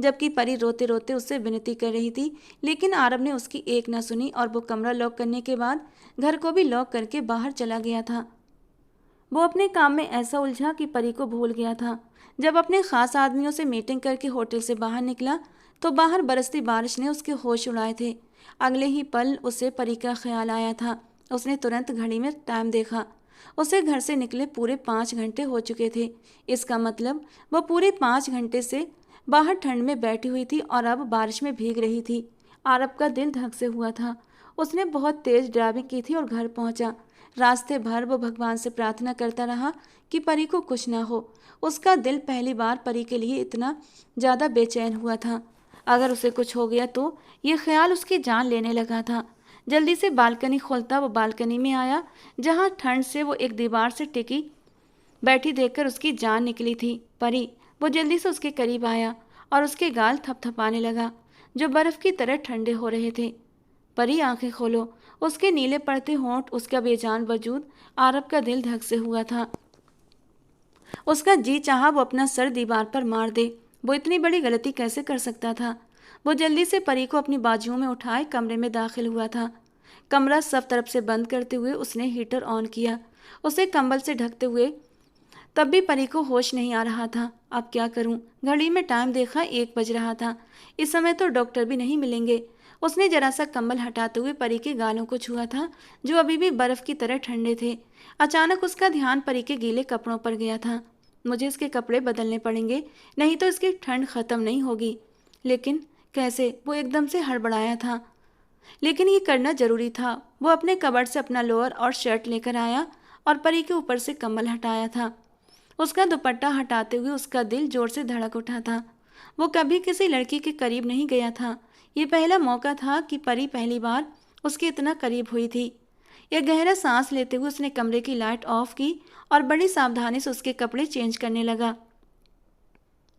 जबकि परी रोते रोते उससे विनती कर रही थी, लेकिन आरब ने उसकी एक न सुनी और वो कमरा लॉक करने के बाद घर को भी लॉक करके बाहर चला गया था। वो अपने काम में ऐसा उलझा कि परी को भूल गया था। जब अपने खास आदमियों से मीटिंग करके होटल से बाहर निकला तो बाहर बरसती बारिश ने उसके होश उड़ाए थे। अगले ही पल उसे परी का ख्याल आया था। उसने तुरंत घड़ी में टाइम देखा। उसे घर से निकले पूरे 5 घंटे हो चुके थे। इसका मतलब वो पूरे 5 घंटे से बाहर ठंड में बैठी हुई थी और अब बारिश में भीग रही थी। आरब का दिल धक से हुआ था। उसने बहुत तेज ड्राइविंग की थी और घर पहुंचा। रास्ते भर वो भगवान से प्रार्थना करता रहा कि परी को कुछ ना हो। उसका दिल पहली बार परी के लिए इतना ज़्यादा बेचैन हुआ था। अगर उसे कुछ हो गया तो ये ख्याल उसकी जान लेने लगा था। जल्दी से बालकनी खोलता वो बालकनी में आया, जहाँ ठंड से वो एक दीवार से टिकी बैठी देखकर उसकी जान निकली थी। परी, वो जल्दी से उसके करीब आया और उसके गाल थपथपाने लगा, जो बर्फ़ की तरह ठंडे हो रहे थे। परी, आंखें खोलो। उसके नीले पड़ते होंठ, उसका बेजान वजूद, आरब का दिल धक से हुआ था। उसका जी चाहा वो अपना सर दीवार पर मार दे। वो इतनी बड़ी गलती कैसे कर सकता था? वो जल्दी से परी को अपनी बाजुओं में उठाए कमरे में दाखिल हुआ था। कमरा सब तरफ से बंद करते हुए उसने हीटर ऑन किया, उसे कंबल से ढकते हुए। तब भी परी को होश नहीं आ रहा था। अब क्या करूं? घड़ी में टाइम देखा, 1 बज रहा था। इस समय तो डॉक्टर भी नहीं मिलेंगे। उसने जरा सा कंबल हटाते हुए परी के गालों को छुआ था, जो अभी भी बर्फ की तरह ठंडे थे। अचानक उसका ध्यान परी के गीले कपड़ों पर गया था। मुझे इसके कपड़े बदलने पड़ेंगे, नहीं तो इसकी ठंड खत्म नहीं होगी। लेकिन कैसे? वो एकदम से हड़बड़ाया था, लेकिन ये करना जरूरी था। वो अपने कबर्ड से अपना लोअर और शर्ट लेकर आया और परी के ऊपर से कंबल हटाया था। उसका दुपट्टा हटाते हुए उसका दिल जोर से धड़क उठा था। वो कभी किसी लड़की के करीब नहीं गया था। ये पहला मौका था कि परी पहली बार उसके इतना करीब हुई थी। एक गहरा सांस लेते हुए उसने कमरे की लाइट ऑफ की और बड़ी सावधानी से उसके कपड़े चेंज करने लगा।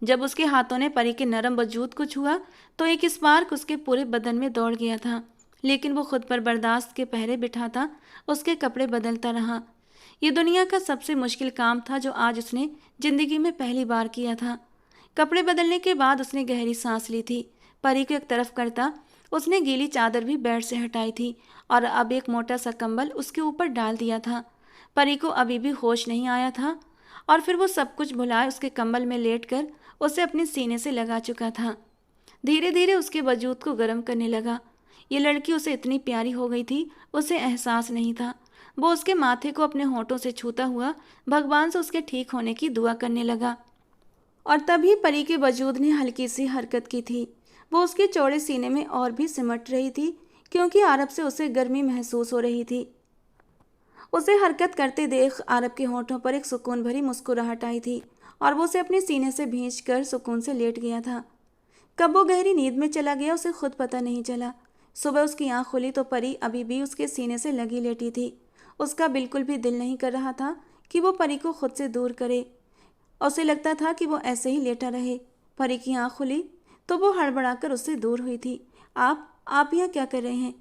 जब उसके हाथों ने परी के नरम वजूद को छुआ तो एक स्पार्क उसके पूरे बदन में दौड़ गया था, लेकिन वो खुद पर बर्दाश्त के पहरे बिठाता उसके कपड़े बदलता रहा। ये दुनिया का सबसे मुश्किल काम था जो आज उसने जिंदगी में पहली बार किया था। कपड़े बदलने के बाद उसने गहरी सांस ली थी। परी को एक तरफ करता उसने गीली चादर भी बेड से हटाई थी और अब एक मोटा सा कंबल उसके ऊपर डाल दिया था। परी को अभी भी होश नहीं आया था और फिर वो सब कुछ भुलाए उसके कंबल में लेटकर उसे अपने सीने से लगा चुका था। धीरे धीरे उसके वजूद को गर्म करने लगा। ये लड़की उसे इतनी प्यारी हो गई थी, उसे एहसास नहीं था। वो उसके माथे को अपने होठों से छूता हुआ भगवान से उसके ठीक होने की दुआ करने लगा। और तभी परी के वजूद ने हल्की सी हरकत की थी। वो उसके चौड़े सीने में और भी सिमट रही थी क्योंकि आरब से उसे गर्मी महसूस हो रही थी। उसे हरकत करते देख आरब के होठों पर एक सुकून भरी मुस्कुराहट आई थी और वो उसे अपने सीने से भींचकर सुकून से लेट गया था। कब वो गहरी नींद में चला गया उसे खुद पता नहीं चला। सुबह उसकी आंख खुली तो परी अभी भी उसके सीने से लगी लेटी थी। उसका बिल्कुल भी दिल नहीं कर रहा था कि वो परी को खुद से दूर करे। उसे लगता था कि वो ऐसे ही लेटा रहे। परी की आंख खुली तो वो हड़बड़ाकर उससे दूर हुई थी। आप यहाँ क्या कर रहे हैं?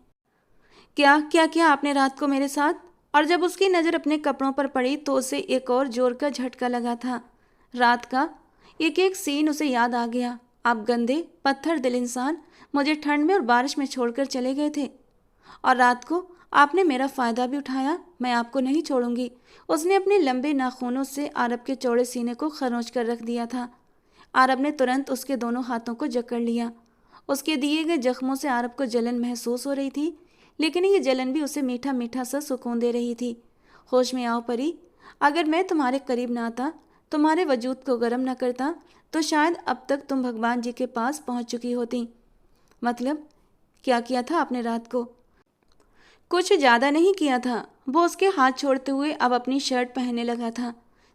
क्या क्या क्या आपने रात को मेरे साथ? और जब उसकी नज़र अपने कपड़ों पर पड़ी तो उसे एक और जोर का झटका लगा था। रात का एक एक सीन उसे याद आ गया। आप गंदे पत्थर दिल इंसान मुझे ठंड में और बारिश में छोड़कर चले गए थे और रात को आपने मेरा फ़ायदा भी उठाया। मैं आपको नहीं छोड़ूंगी। उसने अपने लंबे नाखूनों से आरब के चौड़े सीने को खरोंच कर रख दिया था। आरब ने तुरंत उसके दोनों हाथों को जकड़ लिया। उसके दिए गए जख्मों से आरब को जलन महसूस हो रही थी, लेकिन ये जलन भी उसे मीठा मीठा सा सुकून दे रही थी। होश में आओ परी, अगर मैं तुम्हारे करीब ना आता, तुम्हारे वजूद को गर्म ना करता, तो शायद अब तक तुम भगवान जी के पास पहुंच चुकी होती। मतलब क्या किया था आपने रात को? कुछ ज़्यादा नहीं किया था। वो उसके हाथ छोड़ते हुए अब अपनी शर्ट पहनने लगा था।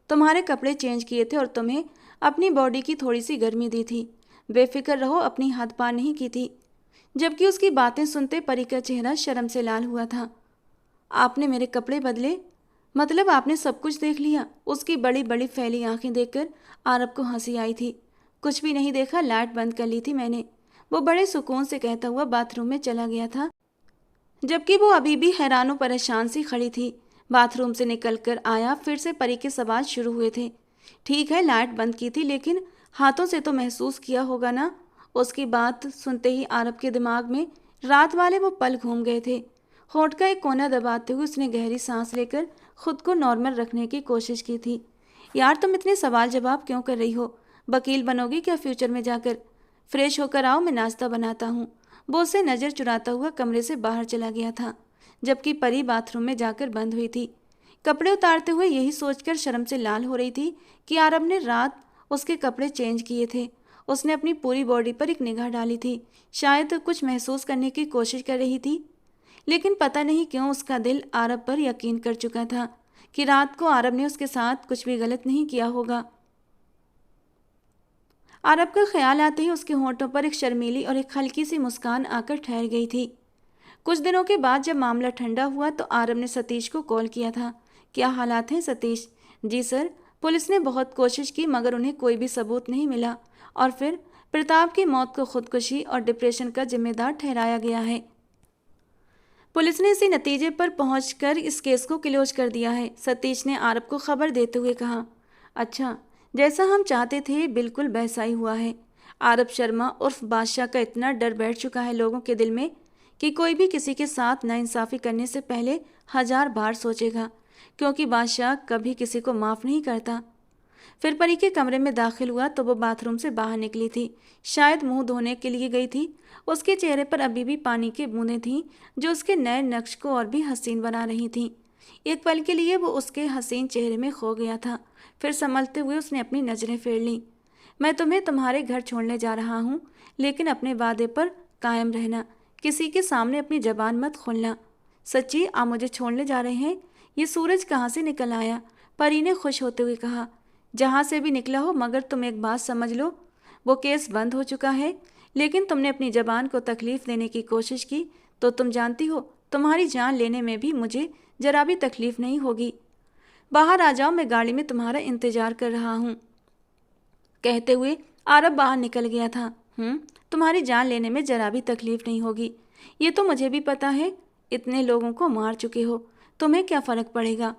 तुम्हारे कपड़े चेंज किए थे और तुम्हें अपनी बॉडी की थोड़ी सी गर्मी दी थी। बेफिक्र रहो, अपनी हद पार नहीं की थी। जबकि उसकी बातें सुनते परी का चेहरा शर्म से लाल हुआ था। आपने मेरे कपड़े बदले? मतलब आपने सब कुछ देख लिया? उसकी बड़ी बड़ी फैली आंखें देखकर आरब को हंसी आई थी। कुछ भी नहीं देखा, लाइट बंद कर ली थी मैंने। वो बड़े सुकून से कहता हुआ बाथरूम में चला गया था, जबकि वो अभी भी हैरान परेशान सी खड़ी थी। बाथरूम से निकलकर आया, फिर से परी के सवाल शुरू हुए थे। ठीक है, लाइट बंद की थी, लेकिन हाथों से तो महसूस किया होगा ना? उसकी बात सुनते ही आरब के दिमाग में रात वाले वो पल घूम गए थे। होठ का एक कोना दबाते हुए उसने गहरी सांस लेकर खुद को नॉर्मल रखने की कोशिश की थी। यार तुम इतने सवाल जवाब क्यों कर रही हो? वकील बनोगी क्या फ्यूचर में जाकर? फ्रेश होकर आओ, मैं नाश्ता बनाता हूँ। वो उससे नज़र चुराता हुआ कमरे से बाहर चला गया था, जबकि परी बाथरूम में जाकर बंद हुई थी। कपड़े उतारते हुए यही सोचकर शर्म से लाल हो रही थी कि आरब ने रात उसके कपड़े चेंज किए थे। उसने अपनी पूरी बॉडी पर एक निगाह डाली थी, शायद कुछ महसूस करने की कोशिश कर रही थी, लेकिन पता नहीं क्यों उसका दिल आरब पर यकीन कर चुका था कि रात को आरब ने उसके साथ कुछ भी गलत नहीं किया होगा। आरब का ख्याल आते ही उसके होंठों पर एक शर्मीली और एक हल्की सी मुस्कान आकर ठहर गई थी। कुछ दिनों के बाद जब मामला ठंडा हुआ तो आरब ने सतीश को कॉल किया था। क्या हालात हैं सतीश? जी सर, पुलिस ने बहुत कोशिश की मगर उन्हें कोई भी सबूत नहीं मिला और फिर प्रताप की मौत को खुदकुशी और डिप्रेशन का जिम्मेदार ठहराया गया है। पुलिस ने इसी नतीजे पर पहुंचकर इस केस को क्लोज कर दिया है। सतीश ने आरब को खबर देते हुए कहा। अच्छा, जैसा हम चाहते थे बिल्कुल वैसा ही हुआ है। आरब शर्मा उर्फ बादशाह का इतना डर बैठ चुका है लोगों के दिल में कि कोई भी किसी के साथ नाइंसाफ़ी करने से पहले 1000 बार सोचेगा, क्योंकि बादशाह कभी किसी को माफ़ नहीं करता। फिर परी के कमरे में दाखिल हुआ तो वो बाथरूम से बाहर निकली थी, शायद मुंह धोने के लिए गई थी। उसके चेहरे पर अभी भी पानी की बूंदें थीं जो उसके नए नक्श को और भी हसीन बना रही थीं। एक पल के लिए वो उसके हसीन चेहरे में खो गया था, फिर संभलते हुए उसने अपनी नज़रें फेर लीं। मैं तुम्हें तुम्हारे घर छोड़ने जा रहा हूँ, लेकिन अपने वादे पर कायम रहना, किसी के सामने अपनी जबान मत खोलना। सच्ची आप मुझे छोड़ने जा रहे हैं? ये सूरज कहाँ से निकल आया? परी ने खुश होते हुए कहा। जहाँ से भी निकला हो, मगर तुम एक बात समझ लो, वो केस बंद हो चुका है, लेकिन तुमने अपनी जबान को तकलीफ़ देने की कोशिश की तो तुम जानती हो तुम्हारी जान लेने में भी मुझे जरा भी तकलीफ़ नहीं होगी। बाहर आ जाओ, मैं गाड़ी में तुम्हारा इंतज़ार कर रहा हूँ। कहते हुए आरब बाहर निकल गया था। तुम्हारी जान लेने में जरा भी तकलीफ नहीं होगी, ये तो मुझे भी पता है। इतने लोगों को मार चुके हो, तुम्हें क्या फ़र्क पड़ेगा?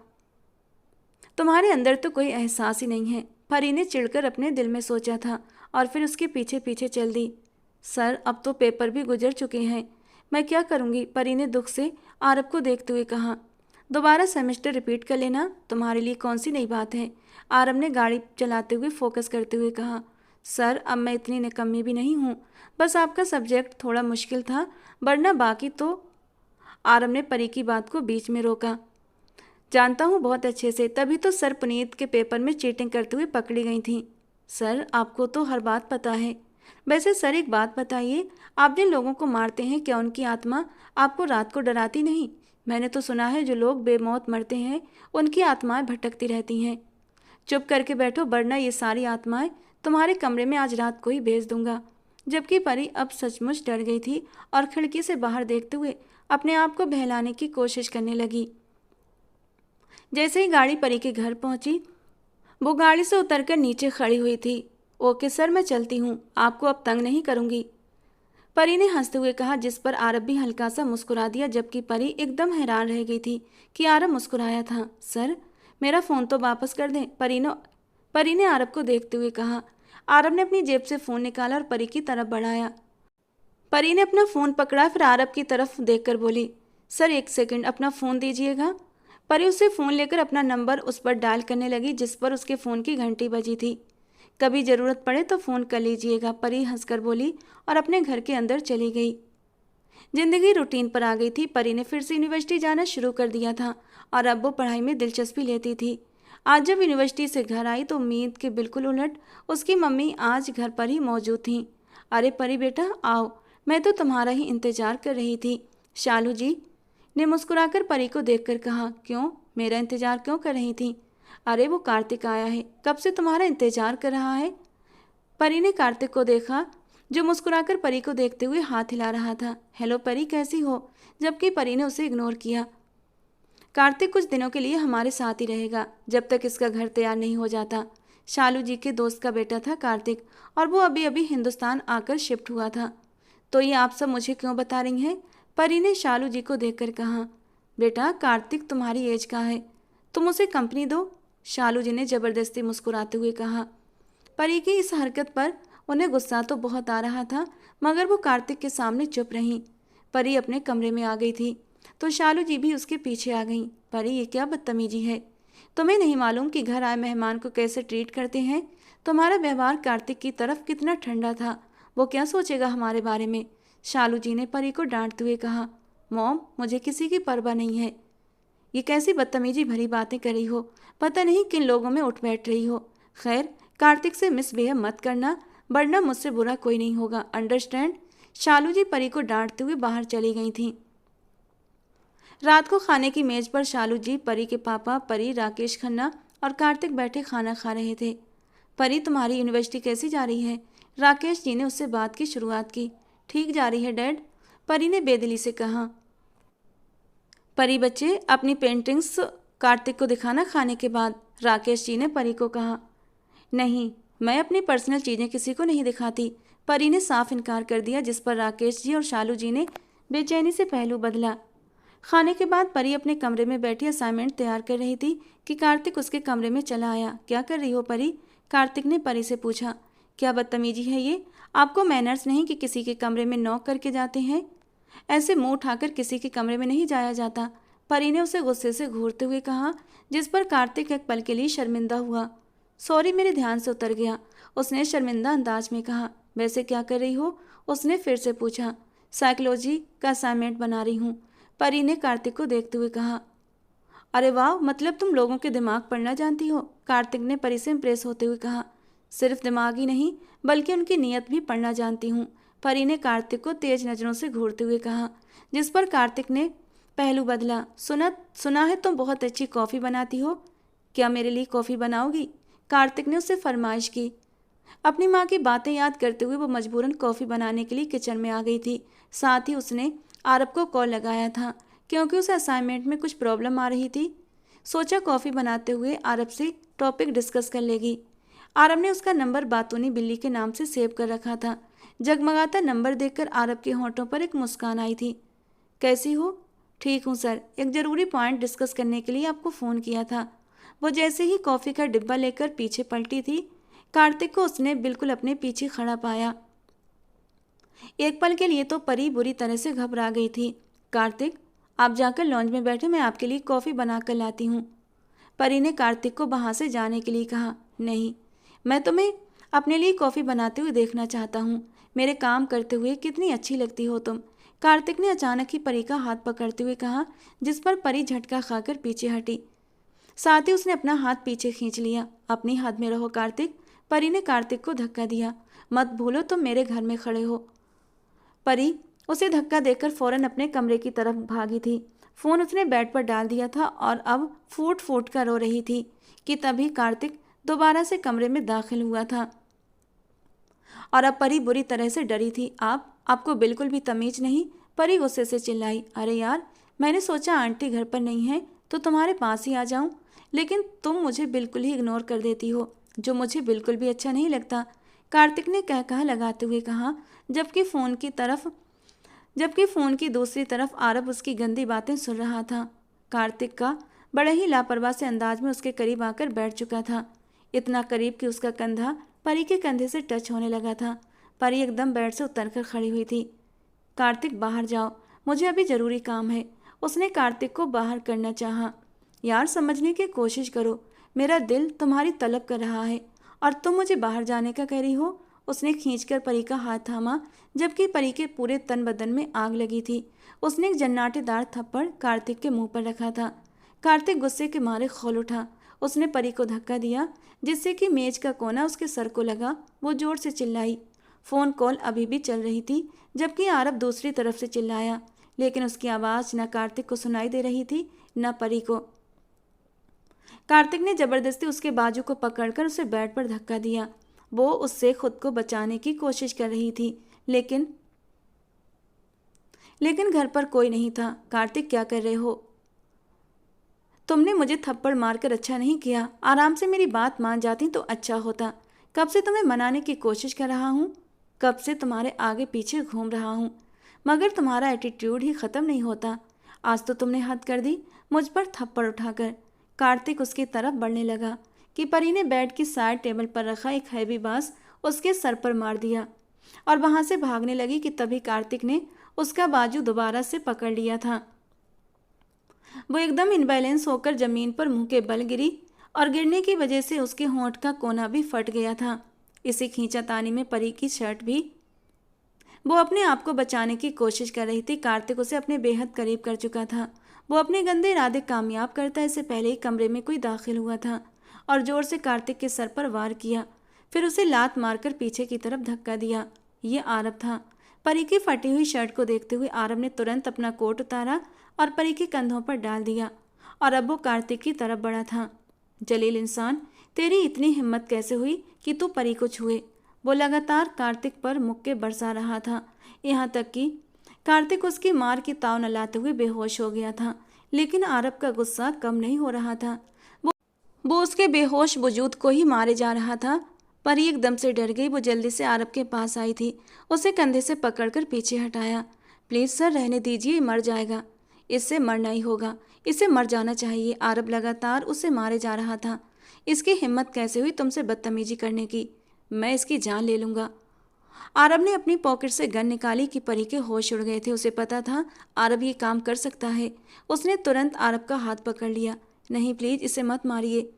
तुम्हारे अंदर तो कोई एहसास ही नहीं है, परी ने चिढ़कर अपने दिल में सोचा था और फिर उसके पीछे पीछे चल दी। सर, अब तो पेपर भी गुजर चुके हैं, मैं क्या करूँगी? परी ने दुख से आरब को देखते हुए कहा। दोबारा सेमेस्टर रिपीट कर लेना, तुम्हारे लिए कौन सी नई बात है? आरब ने गाड़ी चलाते हुए फोकस करते हुए कहा। सर, अब मैं इतनी निकम्मी भी नहीं हूँ, बस आपका सब्जेक्ट थोड़ा मुश्किल था, वरना बाकी तो। आरब ने परी की बात को बीच में रोका। जानता हूँ बहुत अच्छे से, तभी तो सर पुनीत के पेपर में चीटिंग करते हुए पकड़ी गई थी। सर, आपको तो हर बात पता है। वैसे सर, एक बात बताइए, आप जिन लोगों को मारते हैं, क्या उनकी आत्मा आपको रात को डराती नहीं? मैंने तो सुना है जो लोग बेमौत मरते हैं उनकी आत्माएं भटकती रहती हैं। चुप करके बैठो, वरना ये सारी आत्माएं तुम्हारे कमरे में आज रात को ही भेज दूंगा। जबकि परी अब सचमुच डर गई थी और खिड़की से बाहर देखते हुए अपने आप को बहलाने की कोशिश करने लगी। जैसे ही गाड़ी परी के घर पहुंची, वो गाड़ी से उतरकर नीचे खड़ी हुई थी। ओके सर, मैं चलती हूँ, आपको अब तंग नहीं करूँगी, परी ने हंसते हुए कहा, जिस पर आरब भी हल्का सा मुस्कुरा दिया। जबकि परी एकदम हैरान रह गई थी कि आरब मुस्कुराया था। सर, मेरा फ़ोन तो वापस कर दें, परी ने आरब को देखते हुए कहा। आरब ने अपनी जेब से फ़ोन निकाला और परी की तरफ बढ़ाया। परी ने अपना फ़ोन पकड़ा, फिर आरब की तरफ देखकर बोली, सर 1 सेकंड, अपना फ़ोन दीजिएगा। परी उससे फ़ोन लेकर अपना नंबर उस पर डायल करने लगी, जिस पर उसके फ़ोन की घंटी बजी थी। कभी ज़रूरत पड़े तो फ़ोन कर लीजिएगा, परी हंसकर बोली और अपने घर के अंदर चली गई। जिंदगी रूटीन पर आ गई थी। परी ने फिर से यूनिवर्सिटी जाना शुरू कर दिया था और अब वो पढ़ाई में दिलचस्पी लेती थी। आज जब यूनिवर्सिटी से घर आई तो उम्मीद के बिल्कुल उलट उसकी मम्मी आज घर पर ही मौजूद थीं। अरे परी बेटा, आओ, मैं तो तुम्हारा ही इंतज़ार कर रही थी। शालू जी ने मुस्कुराकर परी को देखकर कहा। क्यों, मेरा इंतज़ार क्यों कर रही थी? अरे वो कार्तिक आया है, कब से तुम्हारा इंतज़ार कर रहा है। परी ने कार्तिक को देखा, जो मुस्कुराकर परी को देखते हुए हाथ हिला रहा था। हेलो परी, कैसी हो? जबकि परी ने उसे इग्नोर किया। कार्तिक कुछ दिनों के लिए हमारे साथ ही रहेगा, जब तक इसका घर तैयार नहीं हो जाता। शालू जी के दोस्त का बेटा था कार्तिक, और वो अभी अभी हिंदुस्तान आकर शिफ्ट हुआ था। तो ये आप सब मुझे क्यों बता रही हैं? परी ने शालू जी को देखकर कहा। बेटा, कार्तिक तुम्हारी एज का है, तुम उसे कंपनी दो, शालू जी ने ज़बरदस्ती मुस्कुराते हुए कहा। परी की इस हरकत पर उन्हें गुस्सा तो बहुत आ रहा था, मगर वो कार्तिक के सामने चुप रहीं। परी अपने कमरे में आ गई थी तो शालू जी भी उसके पीछे आ गईं। परी, ये क्या बदतमीजी है? तुम्हें नहीं मालूम कि घर आए मेहमान को कैसे ट्रीट करते हैं? तुम्हारा व्यवहार कार्तिक की तरफ कितना ठंडा था, वो क्या सोचेगा हमारे बारे में? शालू जी ने परी को डांटते हुए कहा। मॉम, मुझे किसी की परवाह नहीं है। ये कैसी बदतमीजी भरी बातें कर रही हो? पता नहीं किन लोगों में उठ बैठ रही हो। खैर, कार्तिक से मिसबिहेव मत करना, वरना मुझसे बुरा कोई नहीं होगा, अंडरस्टैंड? शालू जी परी को डांटते हुए बाहर चली गई थीं। रात को खाने की मेज पर शालू जी, परी के पापा, परी, राकेश खन्ना और कार्तिक बैठे खाना खा रहे थे। परी, तुम्हारी यूनिवर्सिटी कैसी जा रही है? राकेश जी ने उससे बात की शुरुआत की। ठीक जा रही है डैड, परी ने बेदिली से कहा। परी बच्चे, अपनी पेंटिंग्स कार्तिक को दिखाना खाने के बाद, राकेश जी ने परी को कहा। नहीं, मैं अपनी पर्सनल चीज़ें किसी को नहीं दिखाती, परी ने साफ इनकार कर दिया, जिस पर राकेश जी और शालू जी ने बेचैनी से पहलू बदला। खाने के बाद परी अपने कमरे में बैठी असाइनमेंट तैयार कर रही थी कि कार्तिक उसके कमरे में चला आया। क्या कर रही हो परी? कार्तिक ने परी से पूछा। क्या बदतमीजी है ये? आपको मैनर्स नहीं कि किसी के कमरे में नॉक करके जाते हैं? ऐसे मुंह उठाकर किसी के कमरे में नहीं जाया जाता, परी ने उसे गुस्से से घूरते हुए कहा, जिस पर कार्तिक एक पल के लिए शर्मिंदा हुआ। सॉरी, मेरे ध्यान से उतर गया, उसने शर्मिंदा अंदाज में कहा। वैसे क्या कर रही हो? उसने फिर से पूछा। साइकोलॉजी का असाइनमेंट बना रही हूँ, परी ने कार्तिक को देखते हुए कहा। अरे वाह, मतलब तुम लोगों के दिमाग पढ़ना जानती हो, कार्तिक ने परी से इम्प्रेस होते हुए कहा। सिर्फ दिमाग ही नहीं, बल्कि उनकी नीयत भी पढ़ना जानती हूँ, परी ने कार्तिक को तेज नज़रों से घूरते हुए कहा, जिस पर कार्तिक ने पहलू बदला। सुना है तुम बहुत अच्छी कॉफ़ी बनाती हो, क्या मेरे लिए कॉफ़ी बनाओगी? कार्तिक ने उससे फरमाइश की। अपनी माँ की बातें याद करते हुए वो मजबूरन कॉफ़ी बनाने के लिए किचन में आ गई थी। साथ ही उसने आरब को कॉल लगाया था, क्योंकि उसे असाइनमेंट में कुछ प्रॉब्लम आ रही थी। सोचा कॉफ़ी बनाते हुए आरब से टॉपिक डिस्कस कर लेगी। आरब ने उसका नंबर बातूनी बिल्ली के नाम से सेव कर रखा था। जगमगाता नंबर देखकर आरब के होंठों पर एक मुस्कान आई थी। कैसी हो? ठीक हूँ सर, एक ज़रूरी पॉइंट डिस्कस करने के लिए आपको फ़ोन किया था। वो जैसे ही कॉफ़ी का डिब्बा लेकर पीछे पलटी थी, कार्तिक को उसने बिल्कुल अपने पीछे खड़ा पाया। एक पल के लिए तो परी बुरी तरह से घबरा गई थी। कार्तिक, आप जाकर लॉन्ज में बैठे, मैं आपके लिए कॉफ़ी बना कर लाती हूँ। परी ने कार्तिक को वहाँ से जाने के लिए कहा। नहीं, मैं तुम्हें अपने लिए कॉफ़ी बनाते हुए देखना चाहता हूँ। मेरे काम करते हुए कितनी अच्छी लगती हो तुम। कार्तिक ने अचानक ही परी का हाथ पकड़ते हुए कहा, जिस पर परी झटका खाकर पीछे हटी। साथ ही उसने अपना हाथ पीछे खींच लिया। अपनी हद में रहो कार्तिक, परी ने कार्तिक को धक्का दिया। मत भूलो तुम मेरे घर में खड़े हो। परी उसे धक्का देकर फौरन अपने कमरे की तरफ भागी थी। फ़ोन उसने बेड पर डाल दिया था और अब फूट फूट कर रो रही थी कि तभी कार्तिक दोबारा से कमरे में दाखिल हुआ था और अब परी बुरी तरह से डरी थी। आपको बिल्कुल भी तमीज़ नहीं, परी गुस्से से चिल्लाई। अरे यार, मैंने सोचा आंटी घर पर नहीं है तो तुम्हारे पास ही आ जाऊं, लेकिन तुम मुझे बिल्कुल ही इग्नोर कर देती हो, जो मुझे बिल्कुल भी अच्छा नहीं लगता, कार्तिक ने कह लगाते हुए कहा, जबकि फ़ोन की दूसरी तरफ आरब उसकी गंदी बातें सुन रहा था। कार्तिक का बड़े ही लापरवाह से अंदाज में उसके करीब आकर बैठ चुका था, इतना करीब कि उसका कंधा परी के कंधे से टच होने लगा था। परी एकदम बेड से उतरकर खड़ी हुई थी। कार्तिक, बाहर जाओ, मुझे अभी ज़रूरी काम है। उसने कार्तिक को बाहर करना चाहा। यार, समझने की कोशिश करो, मेरा दिल तुम्हारी तलब कर रहा है और तुम मुझे बाहर जाने का कह रही हो। उसने खींचकर परी का हाथ थामा, जबकि परी के पूरे तन बदन में आग लगी थी। उसने एक जन्नाटेदार थप्पड़ कार्तिक के मुंह पर रखा था। कार्तिक गुस्से के मारे खौल उठा। उसने परी को धक्का दिया, जिससे कि मेज का कोना उसके सर को लगा। वो जोर से चिल्लाई। फ़ोन कॉल अभी भी चल रही थी, जबकि आरब दूसरी तरफ से चिल्लाया, लेकिन उसकी आवाज़ न कार्तिक को सुनाई दे रही थी न परी को। कार्तिक ने ज़बरदस्ती उसके बाजू को पकड़कर उसे बेड पर धक्का दिया। वो उससे खुद को बचाने की कोशिश कर रही थी, लेकिन घर पर कोई नहीं था। कार्तिक, क्या कर रहे हो? तुमने मुझे थप्पड़ मारकर अच्छा नहीं किया। आराम से मेरी बात मान जाती तो अच्छा होता। कब से तुम्हें मनाने की कोशिश कर रहा हूँ, कब से तुम्हारे आगे पीछे घूम रहा हूँ, मगर तुम्हारा एटीट्यूड ही ख़त्म नहीं होता। आज तो तुमने हद कर दी मुझ पर थप्पड़ उठाकर। कार्तिक उसकी तरफ बढ़ने लगा कि परी ने बेड की साइड टेबल पर रखा एक हैवी बांस उसके सर पर मार दिया और वहाँ से भागने लगी कि तभी कार्तिक ने उसका बाजू दोबारा से पकड़ लिया था। वो एकदम इनबैलेंस होकर ज़मीन पर मुंह के बल गिरी और गिरने की वजह से उसके होंठ का कोना भी फट गया था। इसी खींचातानी में परी की शर्ट भी। वो अपने आप को बचाने की कोशिश कर रही थी। कार्तिक उसे अपने बेहद करीब कर चुका था। वो अपने गंदे इरादे कामयाब करता इससे पहले ही कमरे में कोई दाखिल हुआ था और जोर से कार्तिक के सर पर वार किया, फिर उसे लात मारकर पीछे की तरफ धक्का दिया। ये आरब था। परी की फटी हुई शर्ट को देखते हुए आरब ने तुरंत अपना कोट उतारा और परी के कंधों पर डाल दिया और अब वो कार्तिक की तरफ बढ़ा था। जलील इंसान, तेरी इतनी हिम्मत कैसे हुई कि तू परी को छुए? वो लगातार कार्तिक पर मुक्के बरसा रहा था, यहाँ तक कि कार्तिक उसकी मार की ताव न लाते हुए बेहोश हो गया था। लेकिन आरब का गुस्सा कम नहीं हो रहा था। वो उसके बेहोश वजूद को ही मारे जा रहा था। परी एकदम से डर गई। वो जल्दी से आरब के पास आई थी, उसे कंधे से पकड़कर पीछे हटाया। प्लीज़ सर, रहने दीजिए, मर जाएगा। इससे मरना ही होगा, इसे मर जाना चाहिए। आरब लगातार उसे मारे जा रहा था। इसकी हिम्मत कैसे हुई तुमसे बदतमीजी करने की? मैं इसकी जान ले लूँगा। आरब ने अपनी पॉकेट से गन निकाली कि परी के होश उड़ गए थे। उसे पता था आरब ये काम कर सकता है। उसने तुरंत आरब का हाथ पकड़ लिया। नहीं, प्लीज़ इसे मत मारिए।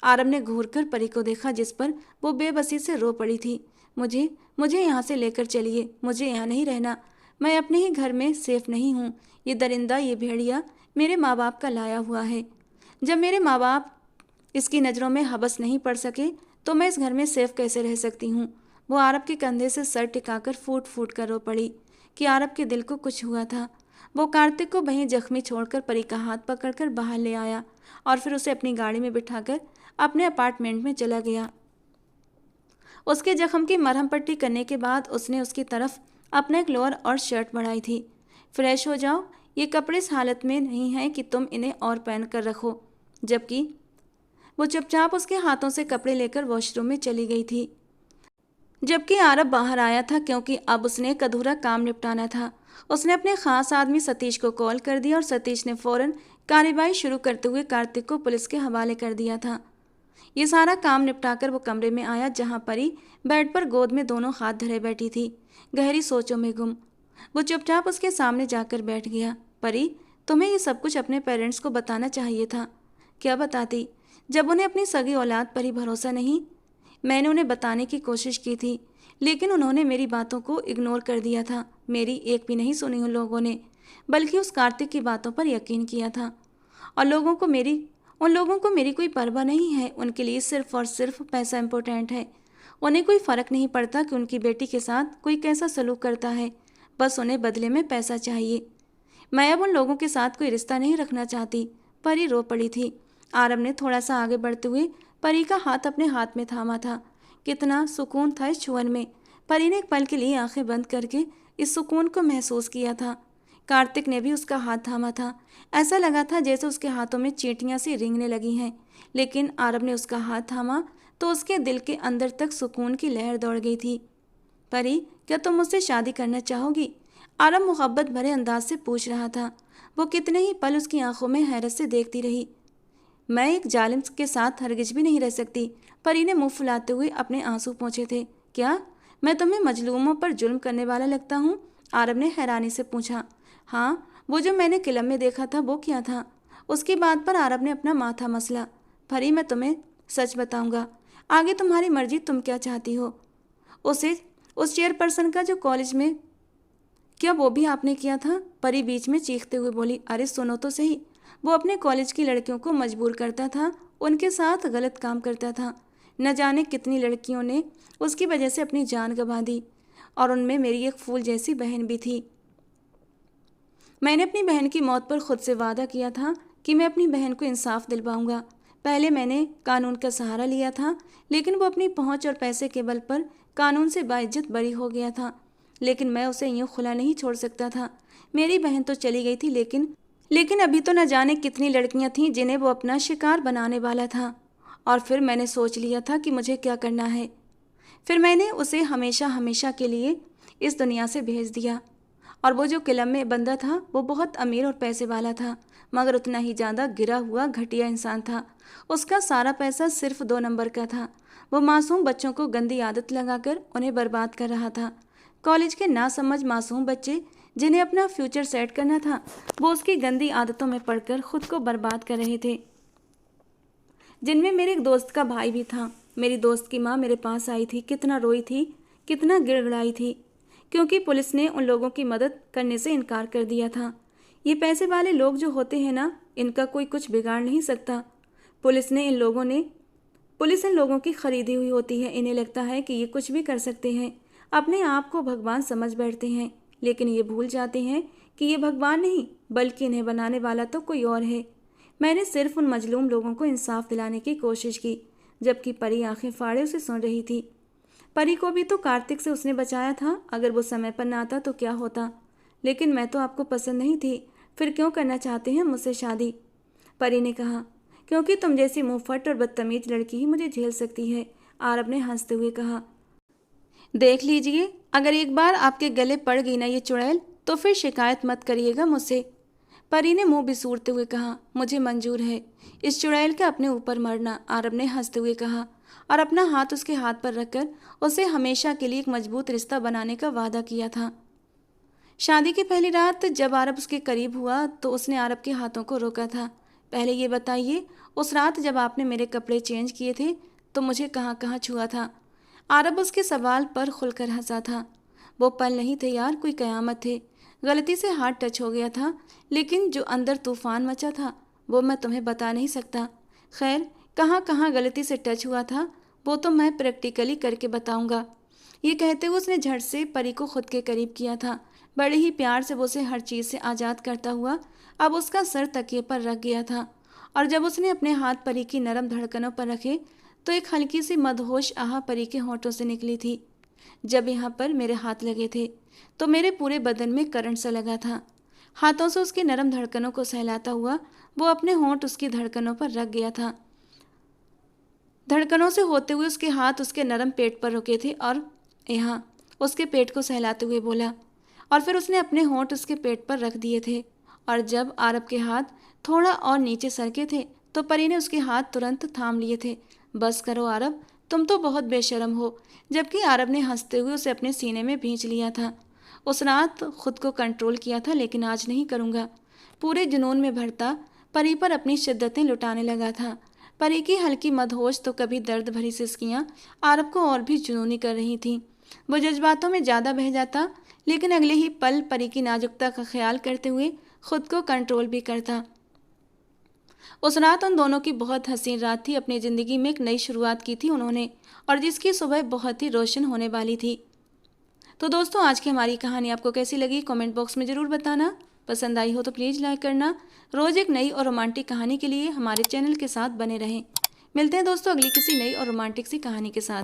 आरब ने घूरकर परी को देखा, जिस पर वो बेबसी से रो पड़ी थी। मुझे यहाँ से लेकर चलिए, मुझे यहाँ नहीं रहना। मैं अपने ही घर में सेफ नहीं हूँ। ये दरिंदा, ये भेड़िया मेरे माँ बाप का लाया हुआ है। जब मेरे माँ बाप इसकी नज़रों में हबस नहीं पड़ सके तो मैं इस घर में सेफ कैसे रह सकती हूँ? वो आरब के कंधे से सर टिकाकर फूट फूट कर रो पड़ी कि आरब के दिल को कुछ हुआ था। वो कार्तिक को वहीं जख्मी छोड़कर परी का हाथ पकड़कर बाहर ले आया और फिर उसे अपनी गाड़ी में बिठाकर अपने अपार्टमेंट में चला गया। उसके जख्म की मरहम पट्टी करने के बाद उसने उसकी तरफ अपना एक लोअर और शर्ट बढ़ाई थी। फ्रेश हो जाओ, ये कपड़े इस हालत में नहीं हैं कि तुम इन्हें और पहन कर रखो, जबकि वो चुपचाप उसके हाथों से कपड़े लेकर वॉशरूम में चली गई थी, जबकि आरब बाहर आया था क्योंकि अब उसने एक अधूरा काम निपटाना था। उसने अपने खास आदमी सतीश को कॉल कर दिया और सतीश ने फौरन कार्रवाई शुरू करते हुए कार्तिक को पुलिस के हवाले कर दिया था। ये सारा काम निपटाकर वो कमरे में आया जहां परी बेड पर गोद में दोनों हाथ धरे बैठी थी, गहरी सोचों में गुम। वो चुपचाप उसके सामने जाकर बैठ गया। परी, तुम्हें ये सब कुछ अपने पेरेंट्स को बताना चाहिए था। क्या बताती, जब उन्हें अपनी सगी औलाद पर ही भरोसा नहीं। मैंने उन्हें बताने की कोशिश की थी, लेकिन उन्होंने मेरी बातों को इग्नोर कर दिया था। मेरी एक भी नहीं सुनी उन लोगों ने, बल्कि उस कार्तिक की बातों पर यकीन किया था। और उन लोगों को मेरी कोई परवाह नहीं है। उनके लिए सिर्फ और सिर्फ पैसा इम्पोर्टेंट है। उन्हें कोई फ़र्क नहीं पड़ता कि उनकी बेटी के साथ कोई कैसा सलूक करता है, बस उन्हें बदले में पैसा चाहिए। मैं अब उन लोगों के साथ कोई रिश्ता नहीं रखना चाहती। परी रो पड़ी थी। आरब ने थोड़ा सा आगे बढ़ते हुए परी का हाथ अपने हाथ में थामा था। कितना सुकून था इस छुअन में। परी ने एक पल के लिए आंखें बंद करके इस सुकून को महसूस किया था। कार्तिक ने भी उसका हाथ थामा था। ऐसा लगा था जैसे उसके हाथों में चींटियां सी रेंगने लगी हैं। लेकिन आरब ने उसका हाथ थामा तो उसके दिल के अंदर तक सुकून की लहर दौड़ गई थी। परी, क्या तुम मुझसे शादी करना चाहोगी? आरब मोहब्बत भरे अंदाज से पूछ रहा था। वो कितने ही पल उसकी आंखों में हैरत से देखती रही। मैं एक जालिम के साथ हरगिज भी नहीं रह सकती। परी ने मुंह फुलाते हुए अपने आंसू पोंछे थे। क्या मैं तुम्हें मजलूमों पर जुल्म करने वाला लगता हूँ? आरब ने हैरानी से पूछा। हाँ, वो जो मैंने किलम में देखा था वो क्या था? उसकी बात पर आरब ने अपना माथा मसला। परी, मैं तुम्हें सच बताऊंगा, आगे तुम्हारी मर्जी, तुम क्या चाहती हो। उसे उस चेयरपर्सन का जो कॉलेज में, क्या वो भी आपने किया था? परी बीच में चीखते हुए बोली। अरे सुनो तो सही, वो अपने कॉलेज की लड़कियों को मजबूर करता था, उनके साथ गलत काम करता था। न जाने कितनी लड़कियों ने उसकी वजह से अपनी जान गंवा दी, और उनमें मेरी एक फूल जैसी बहन भी थी। मैंने अपनी बहन की मौत पर खुद से वादा किया था कि मैं अपनी बहन को इंसाफ दिलवाऊंगा। पहले मैंने कानून का सहारा लिया था, लेकिन वो अपनी पहुंच और पैसे के बल पर कानून से बाइज्जत बरी हो गया था। लेकिन मैं उसे यूं खुला नहीं छोड़ सकता था। मेरी बहन तो चली गई थी, लेकिन अभी तो न जाने कितनी लड़कियां थीं जिन्हें वो अपना शिकार बनाने वाला था। और फिर मैंने सोच लिया था कि मुझे क्या करना है। फिर मैंने उसे हमेशा हमेशा के लिए इस दुनिया से भेज दिया। और वो जो किलम में बंदा था वो बहुत अमीर और पैसे वाला था, मगर उतना ही ज़्यादा गिरा हुआ घटिया इंसान था। उसका सारा पैसा सिर्फ 2 नंबर का था। वो मासूम बच्चों को गंदी आदत लगाकर उन्हें बर्बाद कर रहा था। कॉलेज के नासमझ मासूम बच्चे जिन्हें अपना फ्यूचर सेट करना था, वो उसकी गंदी आदतों में पड़कर खुद को बर्बाद कर रहे थे। जिनमें मेरे एक दोस्त का भाई भी था। मेरी दोस्त की माँ मेरे पास आई थी, कितना रोई थी, कितना गिड़गिड़ाई थी, क्योंकि पुलिस ने उन लोगों की मदद करने से इनकार कर दिया था। ये पैसे वाले लोग जो होते हैं ना, इनका कोई कुछ बिगाड़ नहीं सकता। पुलिस इन लोगों की खरीदी हुई होती है। इन्हें लगता है कि ये कुछ भी कर सकते हैं, अपने आप को भगवान समझ बैठते हैं, लेकिन ये भूल जाते हैं कि ये भगवान नहीं, बल्कि इन्हें बनाने वाला तो कोई और है। मैंने सिर्फ उन मजलूम लोगों को इंसाफ दिलाने की कोशिश की, जबकि परी आंखें फाड़े उसे सुन रही थी। परी को भी तो कार्तिक से उसने बचाया था। अगर वो समय पर ना आता तो क्या होता? लेकिन मैं तो आपको पसंद नहीं थी, फिर क्यों करना चाहते हैं मुझसे शादी? परी ने कहा। क्योंकि तुम जैसी मुंहफट और बदतमीज लड़की ही मुझे झेल सकती है, आरब ने हंसते हुए कहा। देख लीजिए, अगर एक बार आपके गले पड़ गई ना ये चुड़ैल, तो फिर शिकायत मत करिएगा मुझसे। परी ने मुंह बिसूरते हुए कहा। मुझे मंजूर है इस चुड़ैल का अपने ऊपर मरना, आरब ने हंसते हुए कहा, और अपना हाथ उसके हाथ पर रखकर उसे हमेशा के लिए एक मजबूत रिश्ता बनाने का वादा किया था। शादी की पहली रात जब आरब उसके करीब हुआ तो उसने आरब के हाथों को रोका था। पहले ये बताइए, उस रात जब आपने मेरे कपड़े चेंज किए थे तो मुझे कहाँ कहाँ छुआ था? आरब उसके सवाल पर खुलकर हंसा था। वो पल नहीं थे यार, कोई कयामत थे। गलती से हाथ टच हो गया था, लेकिन जो अंदर तूफान मचा था वो मैं तुम्हें बता नहीं सकता। खैर, कहाँ कहाँ गलती से टच हुआ था वो तो मैं प्रैक्टिकली करके बताऊंगा। ये कहते हुए उसने झट से परी को खुद के करीब किया था। बड़े ही प्यार से वो उसे हर चीज़ से आज़ाद करता हुआ अब उसका सर तकिए पर रख गया था। और जब उसने अपने हाथ परी की नरम धड़कनों पर रखे तो एक हल्की सी मदहोश आह परी के होंठों से निकली थी। जब यहाँ पर मेरे हाथ लगे थे तो मेरे पूरे बदन में करंट सा लगा था। हाथों से उसकी नरम धड़कनों को सहलाता हुआ वो अपने होंठ उसकी धड़कनों पर रख गया था। धड़कनों से होते हुए उसके हाथ उसके नरम पेट पर रुके थे और यहाँ उसके पेट को सहलाते हुए बोला। और फिर उसने अपने होंठ उसके पेट पर रख दिए थे। और जब आरब के हाथ थोड़ा और नीचे सरके थे तो परी ने उसके हाथ तुरंत थाम लिए थे। बस करो आरब, तुम तो बहुत बेशर्म हो। जबकि आरब ने हंसते हुए उसे अपने सीने में भींच लिया था। उस रात खुद को कंट्रोल किया था, लेकिन आज नहीं करूँगा। पूरे जुनून में भरता परी पर अपनी शिद्दतें लुटाने लगा था। परी की हल्की मदहोश तो कभी दर्द भरी सिसकियाँ आरब को और भी जुनूनी कर रही थीं। वो जज्बातों में ज़्यादा बह जाता, लेकिन अगले ही पल परी की नाजुकता का ख्याल करते हुए खुद को कंट्रोल भी करता। उस रात उन दोनों की बहुत हसीन रात थी। अपनी ज़िंदगी में एक नई शुरुआत की थी उन्होंने, और जिसकी सुबह बहुत ही रोशन होने वाली थी। तो दोस्तों, आज की हमारी कहानी आपको कैसी लगी कमेंट बॉक्स में ज़रूर बताना। पसंद आई हो तो प्लीज़ लाइक करना। रोज़ एक नई और रोमांटिक कहानी के लिए हमारे चैनल के साथ बने रहें। मिलते हैं दोस्तों अगली किसी नई और रोमांटिक सी कहानी के साथ।